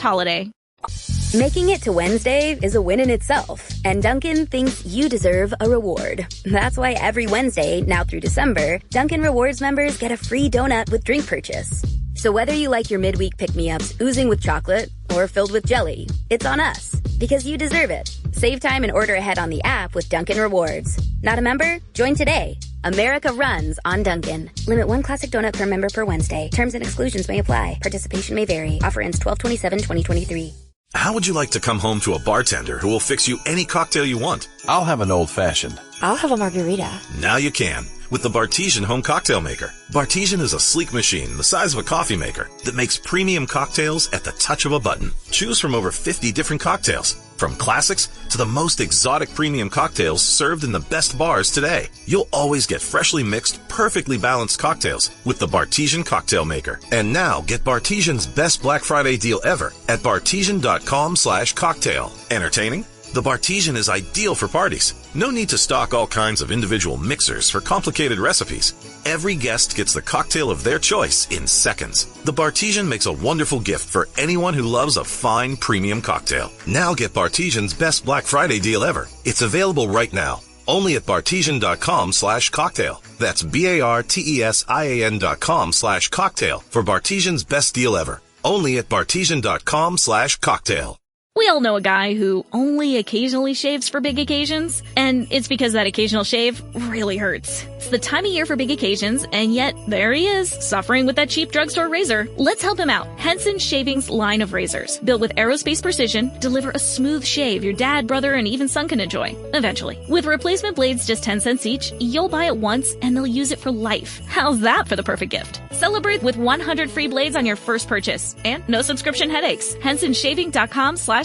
Making it to Wednesday is a win in itself, and Dunkin' thinks you deserve a reward. That's why every Wednesday, now through December, Dunkin' Rewards members get a free donut with drink purchase. So whether you like your midweek pick-me-ups oozing with chocolate or filled with jelly, it's on us, because you deserve it. Save time and order ahead on the app with Dunkin' Rewards. Not a member? Join today. America runs on Dunkin'. Limit one classic donut per member per Wednesday. Terms and exclusions may apply. Participation may vary. Offer ends 12/27/2023. How would you like to come home to a bartender who will fix you any cocktail you want? I'll have an old-fashioned. I'll have a margarita. Now you can with the Bartesian Home Cocktail Maker. Bartesian is a sleek machine the size of a coffee maker that makes premium cocktails at the touch of a button. Choose from over 50 different cocktails, from classics to the most exotic premium cocktails served in the best bars today. You'll always get freshly mixed, perfectly balanced cocktails with the Bartesian Cocktail Maker. And now get Bartesian's best Black Friday deal ever at bartesian.com/cocktail. Entertaining? The Bartesian is ideal for parties. No need to stock all kinds of individual mixers for complicated recipes. Every guest gets the cocktail of their choice in seconds. The Bartesian makes a wonderful gift for anyone who loves a fine premium cocktail. Now get Bartesian's best Black Friday deal ever. It's available right now. Only at bartesian.com/cocktail. That's BARTESIAN.com/cocktail for Bartesian's best deal ever. Only at bartesian.com/cocktail. We all know a guy who only occasionally shaves for big occasions, and it's because that occasional shave really hurts. It's the time of year for big occasions, and yet there he is, suffering with that cheap drugstore razor. Let's help him out. Henson Shaving's line of razors, built with aerospace precision, deliver a smooth shave your dad, brother, and even son can enjoy, eventually. With replacement blades just 10 cents each, you'll buy it once, and they'll use it for life. How's that for the perfect gift? Celebrate with 100 free blades on your first purchase, and no subscription headaches. HensonShaving.com/holiday.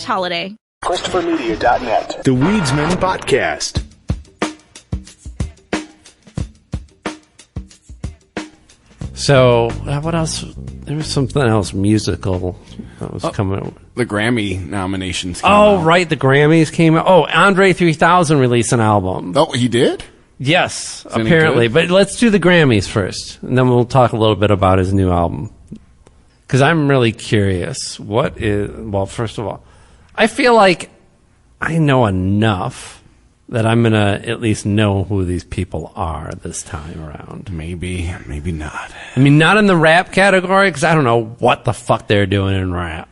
ChristopherMedia.net. The Weedsman Podcast. So, what else? There was something else musical that was coming out. The Grammy nominations came out. Right, the Grammys came out. Oh, Andre 3000 released an album. Oh, he did? Yes, apparently. But let's do the Grammys first, and then we'll talk a little bit about his new album. Because I'm really curious. Well, first of all, I feel like I know enough that I'm going to at least know who these people are this time around. Maybe not. I mean, not in the rap category, because I don't know what the fuck they're doing in rap.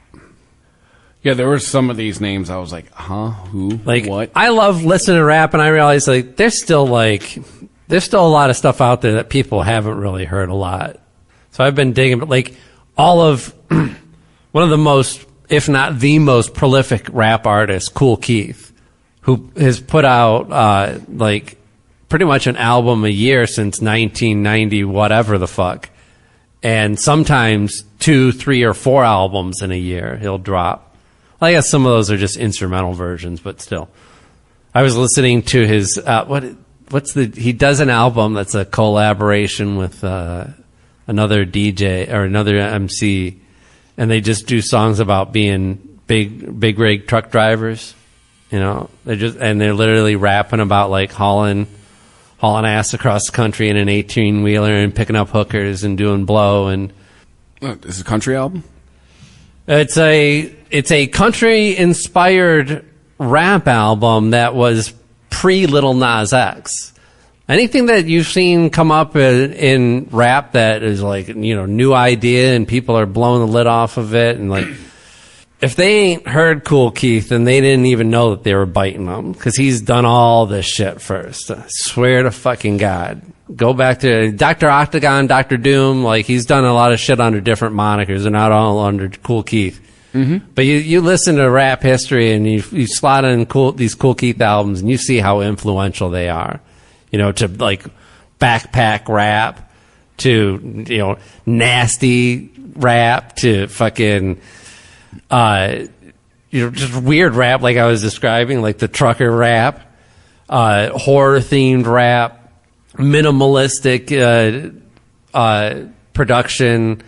Yeah, there were some of these names I was like, huh? Who? Like, what? I love listening to rap, and I realize, like, there's still a lot of stuff out there that people haven't really heard a lot. So I've been digging, but, like, all of one of the most, if not the most prolific rap artist, Kool Keith, who has put out, like, pretty much an album a year since 1990, whatever the fuck. And sometimes 2, 3, or 4 albums in a year he'll drop. I guess some of those are just instrumental versions, but still. I was listening to his, he does an album that's a collaboration with, another DJ or another MC, and they just do songs about being big rig truck drivers. You know, they're literally rapping about, like, hauling ass across the country in an 18-wheeler and picking up hookers and doing blow. And is it a country album? It's a country-inspired rap album that was pre-Little Nas X. Anything that you've seen come up in rap that is like, new idea and people are blowing the lid off of it, and like, if they ain't heard Kool Keith, then they didn't even know that they were biting him, because he's done all this shit first. I swear to fucking God. Go back to Dr. Octagon, Dr. Doom, like, he's done a lot of shit under different monikers. They're not all under Kool Keith. Mm-hmm. But you listen to rap history and you slot in these Kool Keith albums and you see how influential they are. To like backpack rap, to, nasty rap, to fucking, just weird rap like I was describing, like the trucker rap, horror themed rap, minimalistic, production,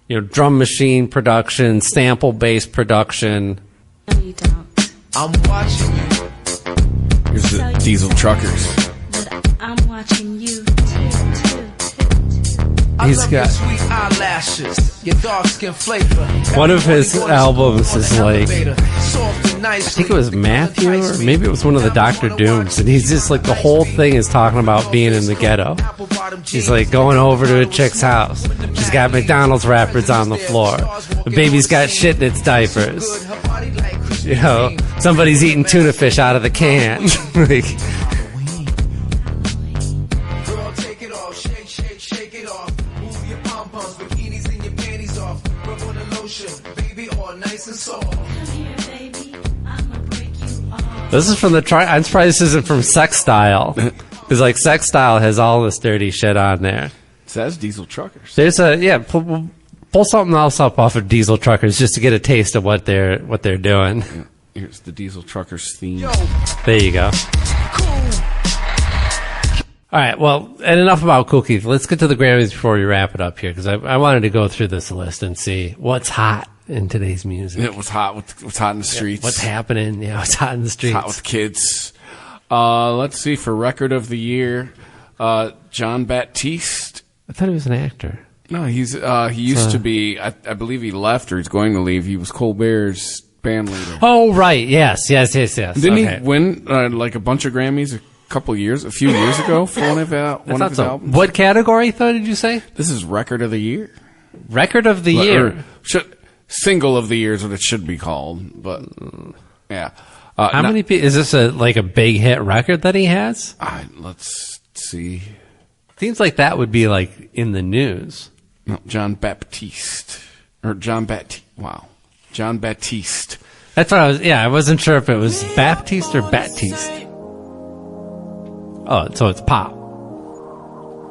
drum machine production, sample based production. No, you don't. I'm watching you. Here's the Diesel Truckers. But I'm watching you too. He's got sweet eyelashes, your dark skin flavor. One of his albums is like, I think it was Matthew, or maybe it was one of the Dr. Dooms, and he's just like, the whole thing is talking about being in the ghetto. He's like going over to a chick's house. She's got McDonald's wrappers on the floor. The baby's got shit in its diapers. Somebody's eating tuna fish out of the can. Like, this is from I'm surprised this isn't from Sex Style. Because, like, Sex Style has all this dirty shit on there. It says Diesel Truckers. There's pull something else up off of Diesel Truckers just to get a taste of what they're doing. Yeah. Here's the Diesel Truckers theme. There you go. All right, well, and enough about Kool Keith. Let's get to the Grammys before we wrap it up here, because I wanted to go through this list and see what's hot in today's music. Yeah, what's hot in the streets. What's happening? Yeah, what's hot in the streets. What's hot with kids. Let's see, for Record of the Year, John Baptiste. I thought he was an actor. No, he used to be, I believe he left, or he's going to leave. He was Colbert's band leader. Oh, right, yes. Didn't he win, like, a bunch of Grammys a few years ago for one of his albums? What category, did you say? This is Record of the Year. Record of the Year? Single of the Year is what it should be called, but, yeah. How many people, is this a big hit record that he has? Let's see. Seems like that would be, like, in the news. No, John Baptiste. Wow. John Baptiste. That's what I wasn't sure if it was Baptiste or Baptiste. Oh, so it's pop.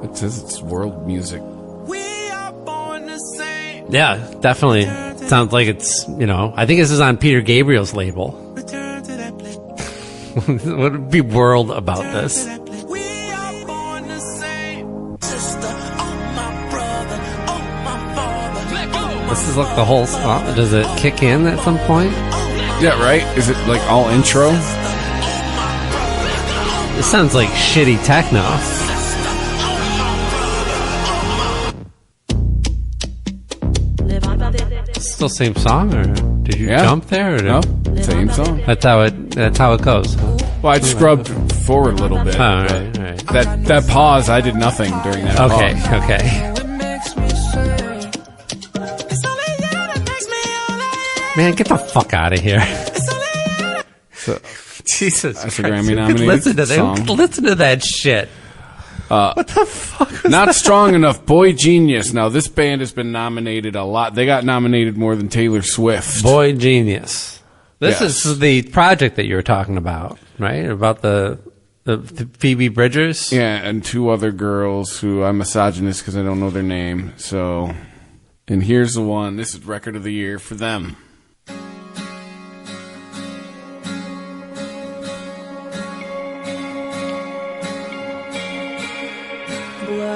It says it's world music. Yeah, definitely. Sounds like it's, I think this is on Peter Gabriel's label. What would be world about this? This is like the whole song. Does it kick in at some point? Yeah, right? Is it like all intro? This sounds like shitty techno. Still same song, or did you jump there? Or no, same song. That's how it goes. Huh? Well, I scrubbed forward a little bit. All right. That pause, I did nothing during that pause. Okay. Man, get the fuck out of here. Jesus Christ. That's a Grammy nominated song. Listen to that shit. What the fuck was Not that? Strong Enough, Boy Genius. Now, this band has been nominated a lot. They got nominated more than Taylor Swift. Boy Genius. This is the project that you were talking about, right? About the Phoebe Bridgers? Yeah, and two other girls who I'm misogynist because I don't know their name. So, and here's the one. This is Record of the Year for them.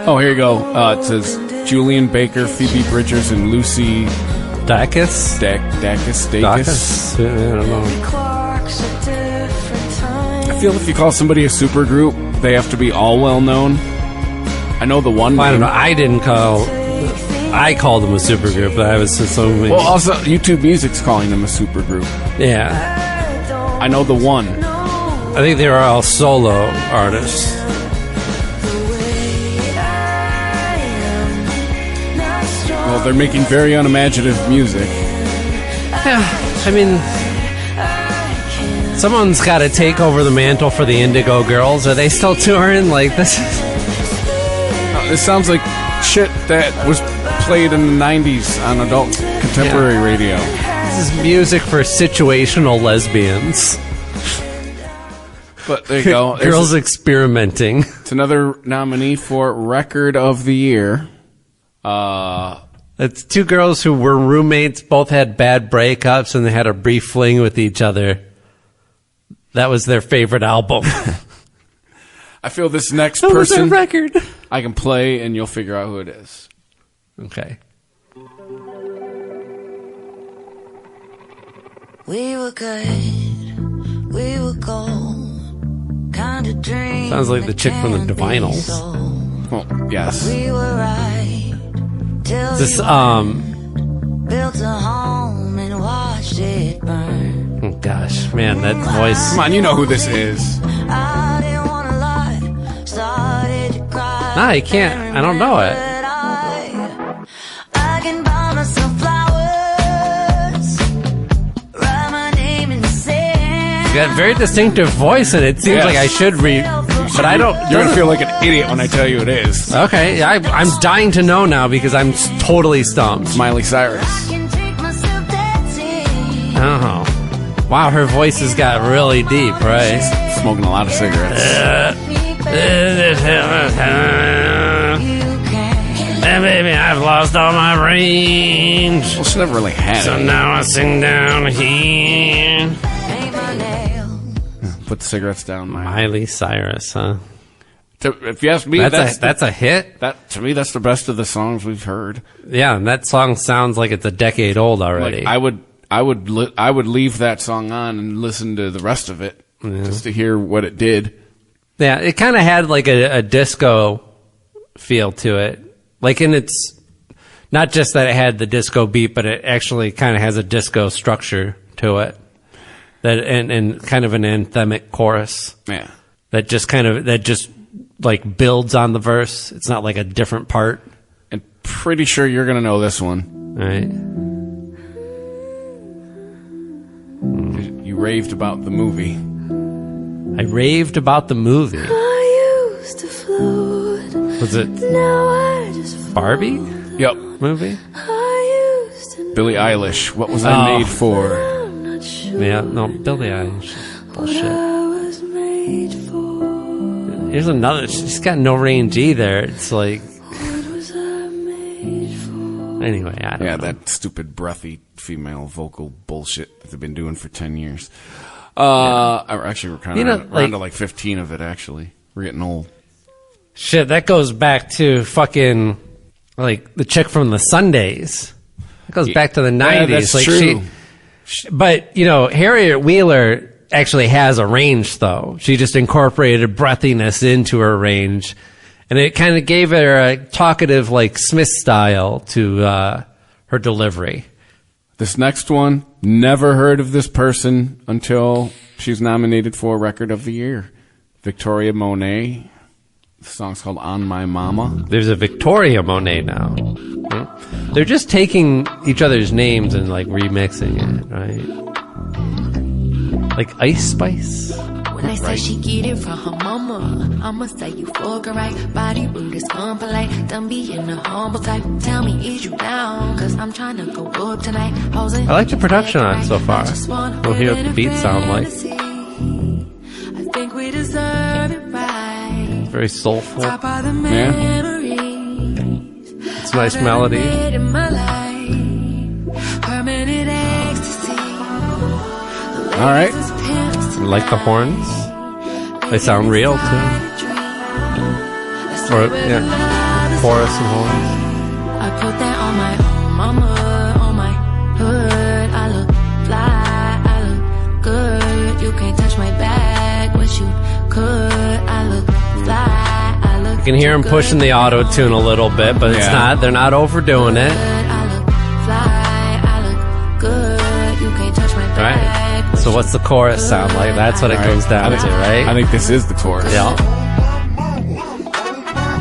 Oh, here you go. It says Julian Baker, Phoebe Bridgers, and Lucy Dacus. Dacus. I don't know. I feel if you call somebody a supergroup, they have to be all well known. I know the one. I don't know. I didn't call I called them a supergroup, but I was assuming. Well, also, YouTube Music's calling them a supergroup. Yeah. I know the one. I think they were all solo artists. Well, they're making very unimaginative music. Yeah, I mean, someone's got to take over the mantle for the Indigo Girls. Are they still touring? Like, this is... This sounds like shit that was played in the 90s on adult contemporary radio. This is music for situational lesbians. But there you go. Girls experimenting. It's another nominee for Record of the Year. It's two girls who were roommates, both had bad breakups, and they had a brief fling with each other. That was their favorite album. I feel this next that person was their record. I can play, and you'll figure out who it is. Okay. We were good, we were gold, kind of dream. Sounds like the chick from the Divinyls. Well, yes. We were right till this built a home and watched it burn. Oh gosh, man, that voice. Come on, you know who this is. I didn't wanna lie, started to cry. Nah, you can't. I don't know it. I can buy myself flowers, write my name in the sand. You got a very distinctive voice, and it seems like I should read, but I don't. You're gonna feel like an idiot when I tell you it is. Okay, I'm dying to know now because I'm totally stumped. Miley Cyrus. Oh, wow, her voice has got really deep, right? She's smoking a lot of cigarettes. And baby, I've lost all my range. Well, she never really had so it. So now I sing down here. Put the cigarettes down. Miley Cyrus, huh? If you ask me, that's a hit. To me, that's the best of the songs we've heard. Yeah, and that song sounds like it's a decade old already. Like, I would leave that song on and listen to the rest of it just to hear what it did. Yeah, it kind of had like a disco feel to it. Like, and it's not just that it had the disco beat, but it actually kind of has a disco structure to it. That and kind of an anthemic chorus. Yeah. That just like builds on the verse. It's not like a different part. And pretty sure you're gonna know this one. All right. You raved about the movie. I raved about the movie. I used to float. Was it Now I just Barbie? Yep. Movie? I used to Billie Eilish. What was I made for? I'm not sure Yeah, no, Billie Eilish. Bullshit. what I was made for. Here's another. She's got no range either. It's like. What was I made for? Anyway, I don't know. That stupid breathy female vocal bullshit that they've been doing for 10 years. Actually, we're kind of around to like 15 of it, actually. We're getting old. Shit, that goes back to fucking, like, the chick from the Sundays. It goes back to the 90s. Yeah, that's like true. But, Harriet Wheeler actually has a range, though. She just incorporated breathiness into her range. And it kind of gave her a talkative, like, Smith style to her delivery. This next one, never heard of this person until she's nominated for Record of the Year. Victoria Monet. The song's called On My Mama. There's a Victoria Monet now. They're just taking each other's names and, like, remixing it, right? Like Ice Spice? When I say she get it from her mama, I'ma say you fuck her right. Body rude is unpolite. Done being a humble type. Tell me, is you down? Cause I'm trying to go up tonight. I like the production on it so far. We'll hear what the beats sound like. I think we deserve it right. Very soulful. Top of the memories. It's a nice melody. In my life. Permanent ecstasy. All right. I like the horns. They sound real, too. Or, yeah, chorus and horns. I put that on my mama, on my hood. I look fly, I look good. You can't touch my bag, but you could. I look fly, I look You can hear them pushing the auto-tune a little bit, but it's not. They're not overdoing it. Right. So what's the chorus sound like? That's what it goes down to, right? I think this is the chorus. Yeah.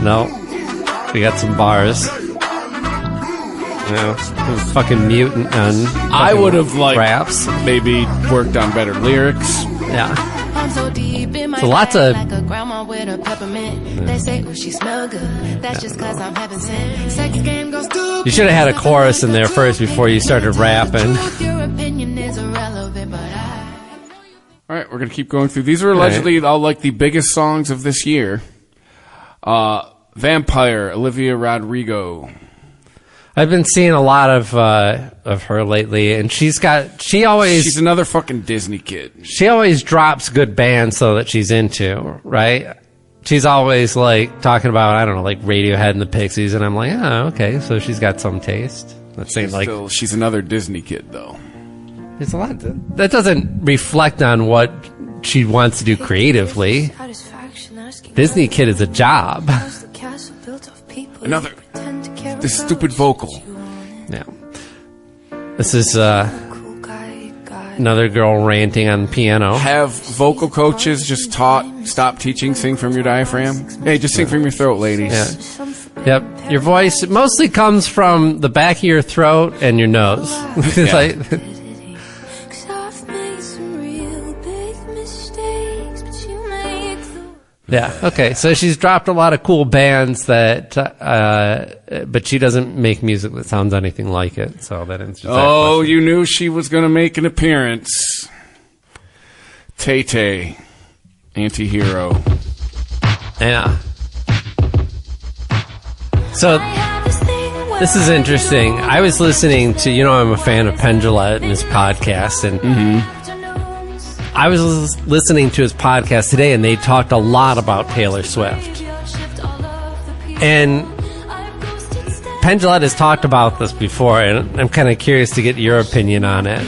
No. We got some bars. Fucking mutant and I would have raps. Maybe worked on better lyrics. Yeah. So lots of. You should have had a chorus in there first before you started rapping. All right, we're gonna keep going through. These are allegedly all like the biggest songs of this year. Vampire, Olivia Rodrigo. I've been seeing a lot of her lately, and she's another fucking Disney kid. She always drops good bands though that she's into, right? She's always like talking about, I don't know, like Radiohead and the Pixies, and I'm like, oh, okay, so she's got some taste. Let's say like she's another Disney kid though. There's a lot that doesn't reflect on what she wants to do creatively. Disney kid is a job. Another. This stupid vocal. Yeah. This is another girl ranting on the piano. Have vocal coaches just stop teaching, sing from your diaphragm? Hey, just sing from your throat, ladies. Yeah. Yep. Your voice mostly comes from the back of your throat and your nose. Yeah. Yeah. Okay. So she's dropped a lot of cool bands that, but she doesn't make music that sounds anything like it. So that answers that question. You knew she was going to make an appearance. Tay-Tay, Anti-Hero. Yeah. So this is interesting. I was listening to, I'm a fan of Penn Jillette and his podcast, and I was listening to his podcast today, and they talked a lot about Taylor Swift. And Penn Jillette has talked about this before, and I'm kind of curious to get your opinion on it.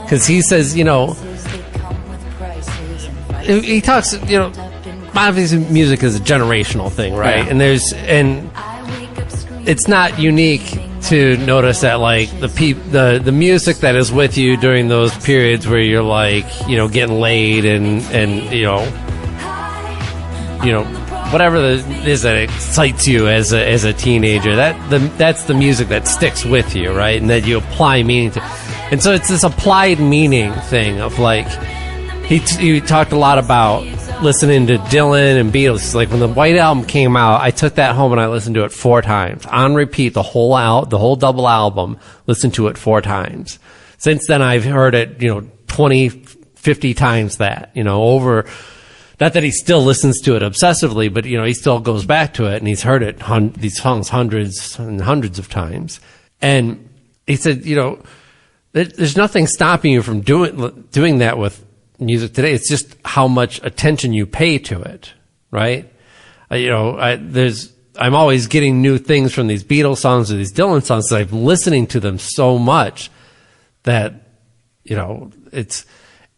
Because he says, he talks, obviously music is a generational thing, right? Yeah. And it's not unique to notice that, like, the music that is with you during those periods where you're like, getting laid and whatever it is that excites you as a teenager, that's the music that sticks with you, right? And that you apply meaning to. And so it's this applied meaning thing of, like, he talked a lot about listening to Dylan and Beatles. It's like when the White Album came out, I took that home and I listened to it 4 times on repeat, the whole double album. Listened to it 4 times. Since then, I've heard it 20, 50 times that over. Not that he still listens to it obsessively, but he still goes back to it, and he's heard it these songs hundreds and hundreds of times. And he said, there's nothing stopping you from doing that with music today. It's just how much attention you pay to it, right? I'm always getting new things from these Beatles songs or these Dylan songs, that I'm listening to them so much that it's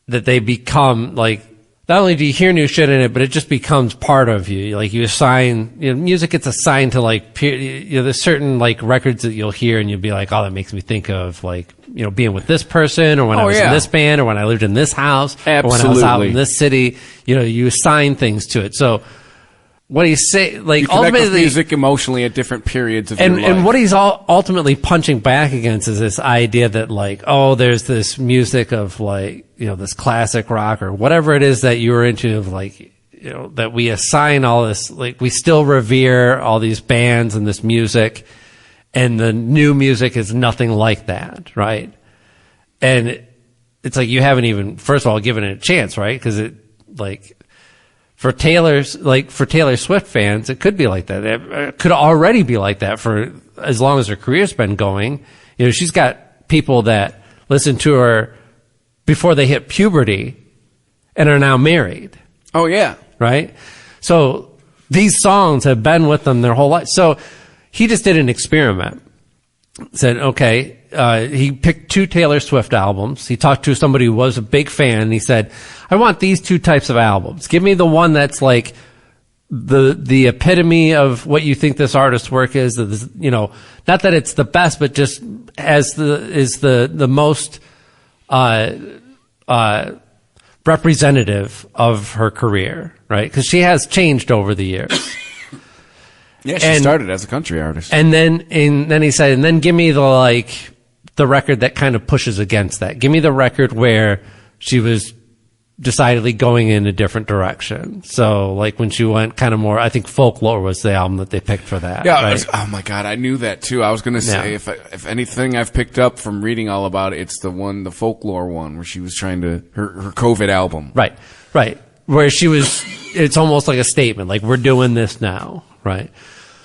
that they become like. Not only do you hear new shit in it, but it just becomes part of you. Like, you assign, music gets assigned to, like, there's certain, like, records that you'll hear and you'll be like, oh, that makes me think of, like, being with this person, or when I was in this band, or when I lived in this house, or when I was out in this city. You assign things to it. So, what he's saying, like, you connect ultimately, with music emotionally at different periods of your life. And what he's ultimately punching back against is this idea that, like, oh, there's this music of, like, this classic rock or whatever it is that you were into, of, like, that we assign all this, like, we still revere all these bands and this music, and the new music is nothing like that, right? And it's like, you haven't even, first of all, given it a chance, right? Because it, like, for Taylor Swift fans, it could be like that. It could already be like that for as long as her career's been going. She's got people that listen to her before they hit puberty and are now married. Oh, yeah. Right? So these songs have been with them their whole life. So he just did an experiment. Said, okay, he picked 2 Taylor Swift albums. He talked to somebody who was a big fan, and he said, I want these 2 types of albums. Give me the one that's, like, the epitome of what you think this artist's work is, not that it's the best, but just is the most representative of her career, right? Because she has changed over the years. Yeah, she started as a country artist. And then he said, and then give me the record that kind of pushes against that. Give me the record where she was decidedly going in a different direction. So like when she went kind of more, I think Folklore was the album that they picked for that. Yeah. Right? Oh my God. I knew that too. I was going to say, if anything I've picked up from reading all about it, it's the Folklore one where she was trying to, her COVID album. Right. Where she was, it's almost like a statement, like we're doing this now. Right.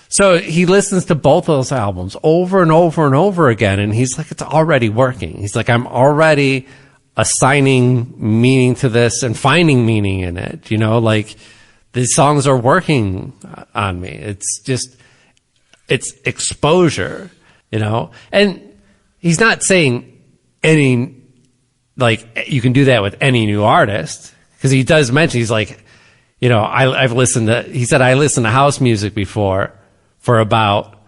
So he listens to both those albums over and over and over again. And he's like, it's already working. He's like, I'm already assigning meaning to this and finding meaning in it. Like these songs are working on me. It's just, it's exposure, and he's not saying you can do that with any new artist. Cause he does mention, he's like, I listened to house music before for about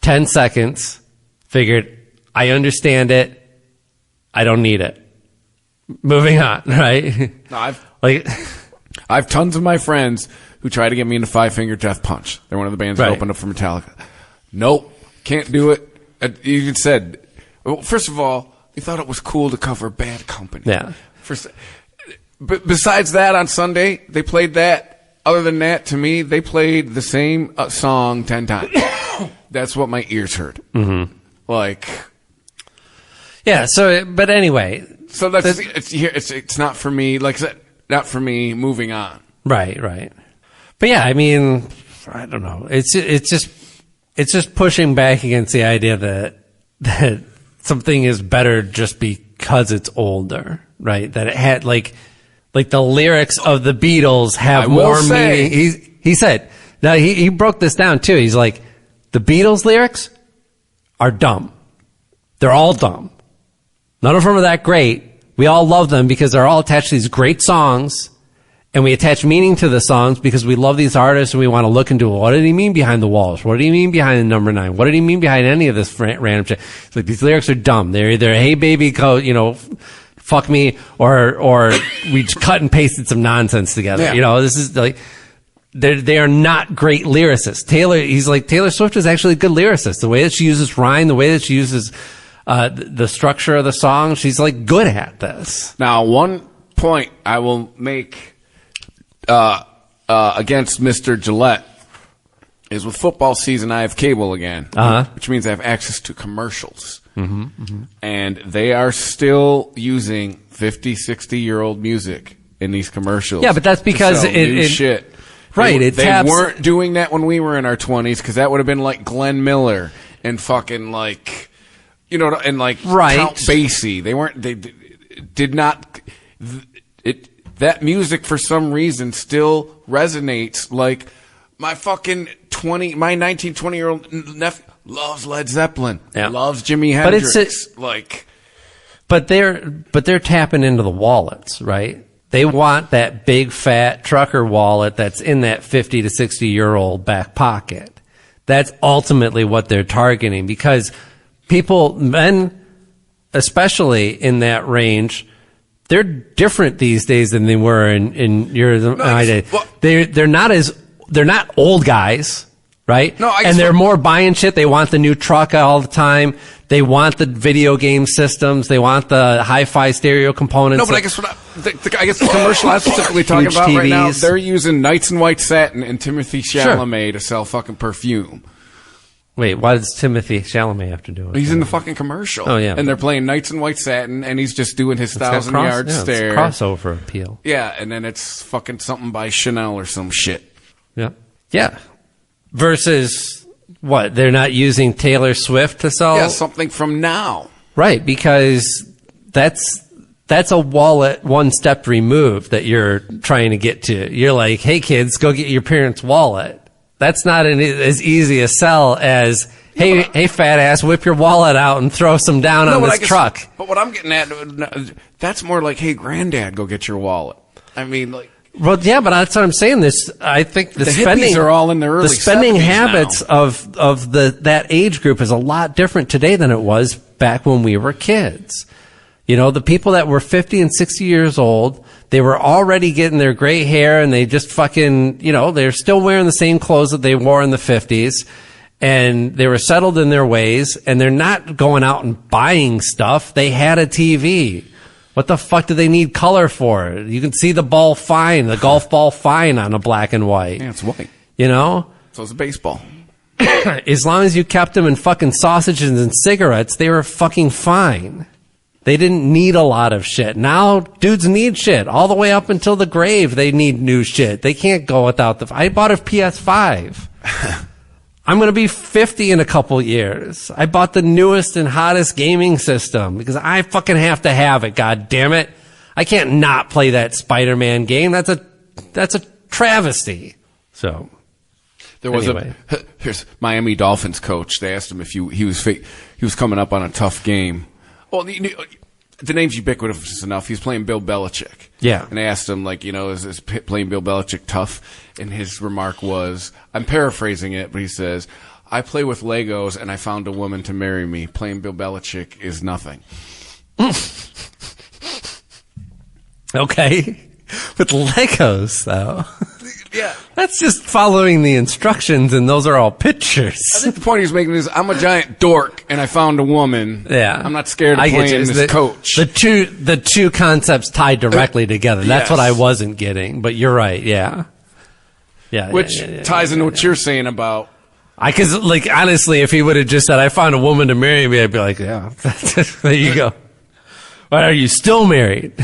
10 seconds, figured I understand it. I don't need it. Moving on, right? No, I have tons of my friends who try to get me into Five Finger Death Punch. They're one of the bands that opened up for Metallica. Nope, can't do it. You said, well, first of all, you thought it was cool to cover Bad Company. Yeah. But besides that, on Sunday they played that. Other than that, to me, they played the same song 10 times. That's what my ears heard. Mm-hmm. Like, yeah. So, but anyway. So it's not for me. Like I said, not for me. Moving on. Right. But yeah, I mean, I don't know. It's just pushing back against the idea that something is better just because it's older, right? That it had like the lyrics of the Beatles have more meaning. He said, now he broke this down too. He's like, the Beatles lyrics are dumb. They're all dumb. None of them are that great. We all love them because they're all attached to these great songs, and we attach meaning to the songs because we love these artists and we want to look into what did he mean behind the walls? What did he mean behind the number 9? What did he mean behind any of this random shit? It's like these lyrics are dumb. They're either, hey baby, fuck me, or we just cut and pasted some nonsense together. Yeah. This is like, they are not great lyricists. Taylor Swift is actually a good lyricist. The way that she uses rhyme, the way that she uses the structure of the song, she's like good at this. Now, one point I will make against Mr. Gillette is with football season, I have cable again, which means I have access to commercials. Mm-hmm. And they are still using 50, 60-year-old music in these commercials. Yeah, but that's because it shit. Right, they weren't doing that when we were in our 20s, because that would have been like Glenn Miller and fucking like, and like Count Basie. They did not. That music for some reason still resonates. Like my fucking 19, 20-year-old nephew loves Led Zeppelin. Yeah. Loves Jimi Hendrix. But they're tapping into the wallets, right? They want that big fat trucker wallet that's in that 50 to 60-year-old back pocket. That's ultimately what they're targeting, because men, especially in that range, they're different these days than they were in your my day. They're not old guys, right? No, and they're more buying shit. They want the new truck all the time. They want the video game systems. They want the hi-fi stereo components. No, but I guess the commercial I'm specifically talking about TVs. right now, they're using Knights in White Satin and Timothy Chalamet to sell fucking perfume. Wait, what does Timothy Chalamet have to do with it? He's in the fucking commercial. Oh, yeah. And they're playing Knights in White Satin, and he's just doing his 1,000-yard stare. It's crossover appeal. Yeah, and then it's fucking something by Chanel or some shit. Yeah. Yeah. Versus, what, they're not using Taylor Swift to sell? Yeah, something from now. Right, because that's a wallet one step removed that you're trying to get to. You're like, hey kids, go get your parents' wallet. That's not as easy a sell as, hey fat ass, whip your wallet out and throw some down on this truck. But what I'm getting at, that's more like, hey granddad, go get your wallet. I mean, like, Well, yeah, but that's what I'm saying. I think the spending hippies are all in their early the spending 70s habits now. of that age group is a lot different today than it was back when we were kids. You know, the people that were 50 and 60 years old, they were already getting their gray hair, and they just fucking, you know, they're still wearing the same clothes that they wore in the 50s, and they were settled in their ways, and they're not going out and buying stuff. They had a TV. What the fuck do they need color for? You can see the ball fine, the golf ball fine on a black and white. Yeah, it's white. You know? So it's a baseball. As long as you kept them in fucking sausages and cigarettes, they were fucking fine. They didn't need a lot of shit. Now, dudes need shit. All the way up until the grave, they need new shit. They can't go without I bought a PS5. I'm going to be 50 in a couple years. I bought the newest and hottest gaming system because I fucking have to have it, god damn it. I can't not play that Spider-Man game. That's a travesty. So, there was anyway. Here's Miami Dolphins coach. They asked him if he was coming up on a tough game. Well, the name's ubiquitous enough. He's playing Bill Belichick. Yeah. And they asked him, like, you know, is playing Bill Belichick tough? And his remark was, I'm paraphrasing it, but he says, I play with Legos and I found a woman to marry me. Playing Bill Belichick is nothing. Okay. With Legos, though. Yeah. That's just following the instructions, and those are all pictures. I think the point he's making is, I'm a giant dork and I found a woman. Yeah. I'm not scared of playing this coach. The two concepts tied directly together. That's what I wasn't getting, but you're right, yeah. Yeah. Which ties into what you're saying about... Because, like, honestly, if he would have just said, I found a woman to marry me, I'd be like, yeah, there you go. Why are you still married? I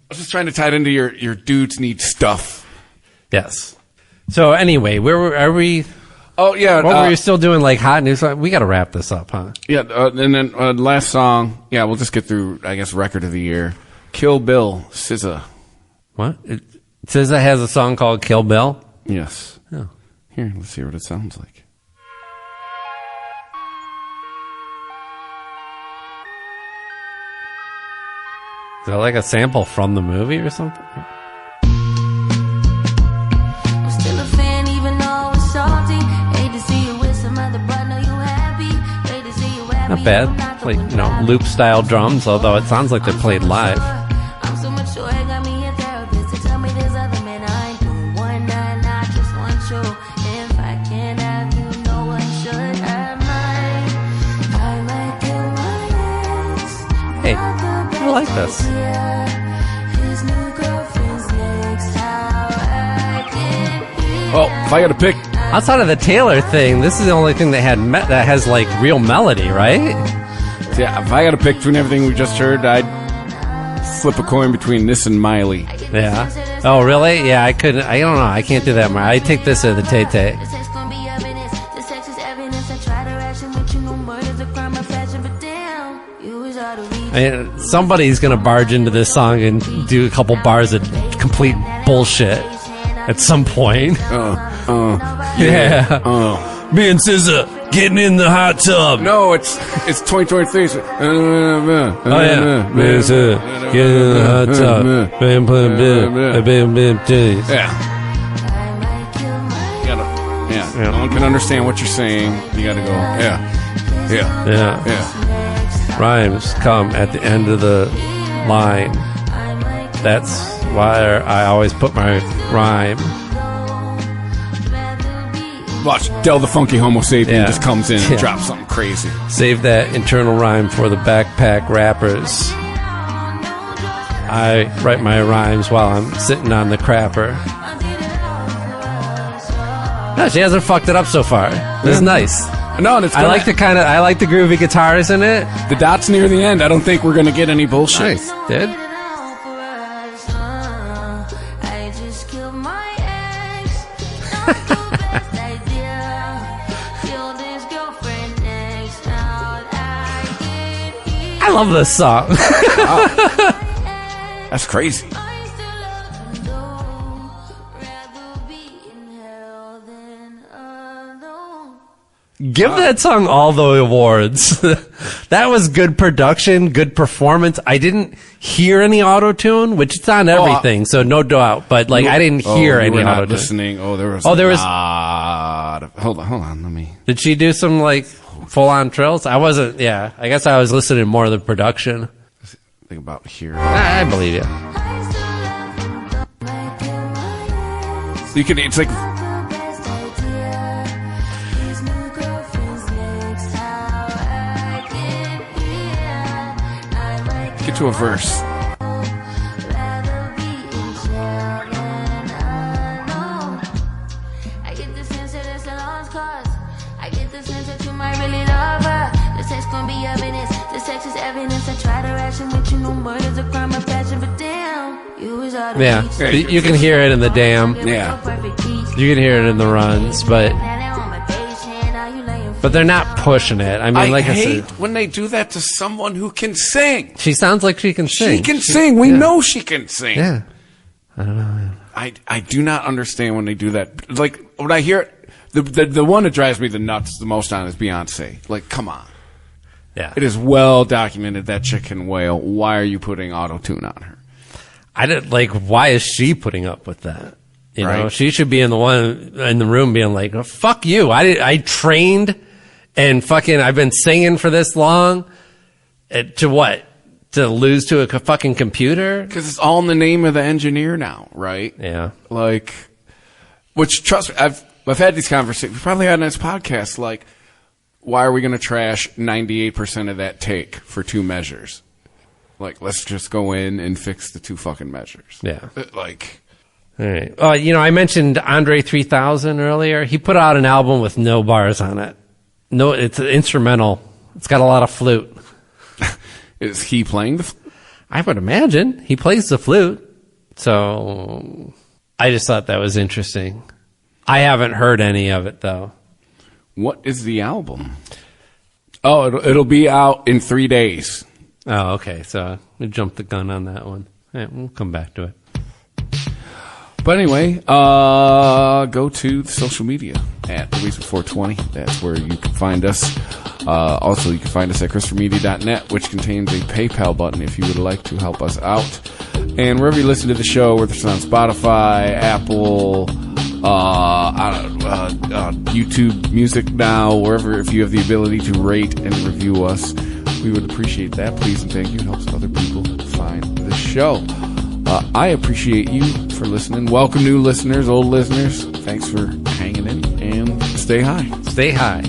was just trying to tie it into your dudes need stuff. Yes. So anyway, are we? Oh yeah. What were you still doing? Like hot news? We got to wrap this up, huh? Yeah. And then last song. Yeah, we'll just get through. I guess record of the year. Kill Bill, SZA. What? SZA has a song called Kill Bill. Yes. Oh. Here, let's see what it sounds like. Is that like a sample from the movie or something? Not bad. Like, you know, loop style drums, although it sounds like they're played live. Hey, I like this. Well, if I got to pick... Outside of the Taylor thing, this is the only thing that that has like real melody, right? Yeah, if I got to pick between everything we just heard, I'd flip a coin between this and Miley. Yeah. Oh, really? Yeah, I couldn't. I don't know. I can't do that. I take this to the Tay-Tay. I mean, somebody's gonna barge into this song and do a couple bars of complete bullshit at some point. Yeah. Me and SZA getting in the hot tub. No, it's 2023. Oh yeah. Me and SZA getting in the hot tub. Yeah. No one can understand what you're saying. You gotta go. Yeah. Rhymes come at the end of the line. That's why I always put my rhyme. Watch, Del the Funky Homo Sapien just comes in and drops something crazy. Save that internal rhyme for the backpack rappers. I write my rhymes while I'm sitting on the crapper. No, she hasn't fucked it up so far. This is nice. No, it's I like the groovy guitars in it. The dot's near the end. I don't think we're gonna get any bullshit. Nice, dude. I love this song. Wow. That's crazy. Give that song all the awards. That was good production, good performance. I didn't hear any auto-tune, which it's on everything, so no doubt. But like, I didn't hear any auto-tune. Listening. There was. Hold on. Let me. Did she do some like full-on trills? I wasn't. Yeah, I guess I was listening more to the production. Think about here. I believe you. So you can. It's like. Get to a verse. Yeah, you can hear it in the Damn. Yeah, you can hear it in the Runs, but they're not pushing it. I mean, like I hate said, when they do that to someone who can sing. She sounds like she can sing. She can sing. We know she can sing. Yeah, I don't know. Man. I do not understand when they do that. Like when I hear it, the one that drives me the most on is Beyonce. Like, come on. Yeah, it is well documented that chick can wail. Why are you putting auto-tune on her? I didn't like. Why is she putting up with that? You know, Right. she should be in the room being like, oh, "Fuck you! I trained and fucking I've been singing for this long. To what? To lose to a fucking computer? Because it's all in the name of the engineer now, right? Yeah. Like, which trust me, I've had these conversations. We probably had on this podcast. Like, why are we going to trash 98% of that take for 2 measures? Like, let's just go in and fix the 2 fucking measures. Yeah. Like, all right. You know, I mentioned Andre 3000 earlier. He put out an album with no bars on it. No, it's an instrumental. It's got a lot of flute. Is he playing the flute? I would imagine he plays the flute. So I just thought that was interesting. I haven't heard any of it though. What is the album? Oh, it'll be out in 3 days. Oh, okay. So we jumped the gun on that one. Yeah, we'll come back to it. But anyway, go to the social media at TheReason420. That's where you can find us. Also, you can find us at ChristopherMedia.net, which contains a PayPal button if you would like to help us out. And wherever you listen to the show, whether it's on Spotify, Apple, YouTube Music Now, wherever, if you have the ability to rate and review us, we would appreciate that. Please and thank you. It helps other people find the show. I appreciate you for listening. Welcome new listeners, old listeners. Thanks for hanging in, and stay high. Stay high.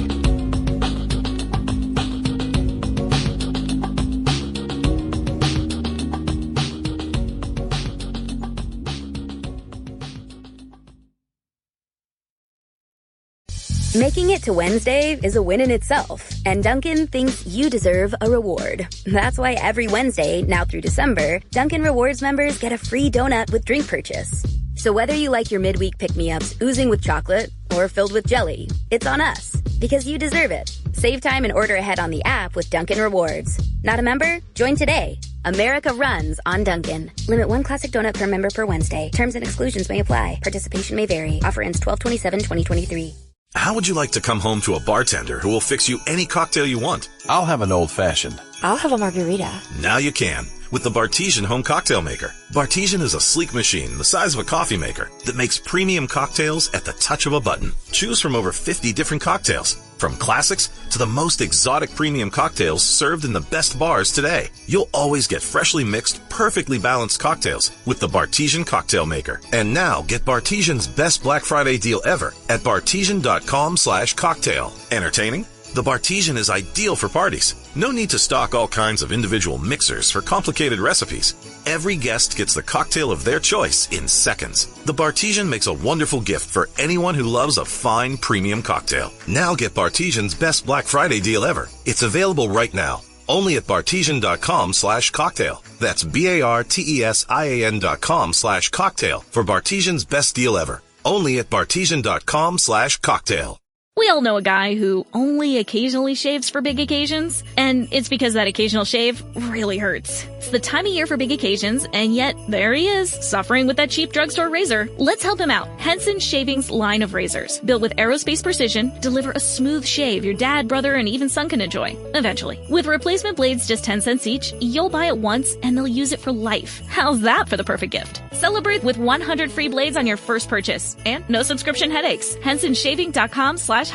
Making it to Wednesday is a win in itself, and Dunkin' thinks you deserve a reward. That's why every Wednesday, now through December, Dunkin' Rewards members get a free donut with drink purchase. So whether you like your midweek pick-me-ups oozing with chocolate or filled with jelly, it's on us, because you deserve it. Save time and order ahead on the app with Dunkin' Rewards. Not a member? Join today. America runs on Dunkin'. Limit 1 classic donut per member per Wednesday. Terms and exclusions may apply. Participation may vary. Offer ends 12/27/2023. How would you like to come home to a bartender who will fix you any cocktail you want? I'll have an old-fashioned. I'll have a margarita. Now you can with the Bartesian Home Cocktail Maker. Bartesian is a sleek machine the size of a coffee maker that makes premium cocktails at the touch of a button. Choose from over 50 different cocktails, from classics to the most exotic premium cocktails served in the best bars today. You'll always get freshly mixed, perfectly balanced cocktails with the Bartesian Cocktail Maker. And now get Bartesian's best Black Friday deal ever at bartesian.com/cocktail. Entertaining? The Bartesian is ideal for parties. No need to stock all kinds of individual mixers for complicated recipes. Every guest gets the cocktail of their choice in seconds. The Bartesian makes a wonderful gift for anyone who loves a fine premium cocktail. Now get Bartesian's best Black Friday deal ever. It's available right now, only at bartesian.com/cocktail. That's BARTESIAN.com/cocktail for Bartesian's best deal ever. Only at bartesian.com/cocktail. We all know a guy who only occasionally shaves for big occasions, and it's because that occasional shave really hurts. It's the time of year for big occasions, and yet there he is, suffering with that cheap drugstore razor. Let's help him out. Henson Shaving's line of razors, built with aerospace precision, deliver a smooth shave your dad, brother, and even son can enjoy, eventually. With replacement blades just 10 cents each, you'll buy it once, and they'll use it for life. How's that for the perfect gift? Celebrate with 100 free blades on your first purchase, and no subscription headaches. HensonShaving.com/holiday.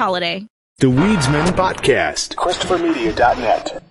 The Weedsman Podcast. ChristopherMedia.net.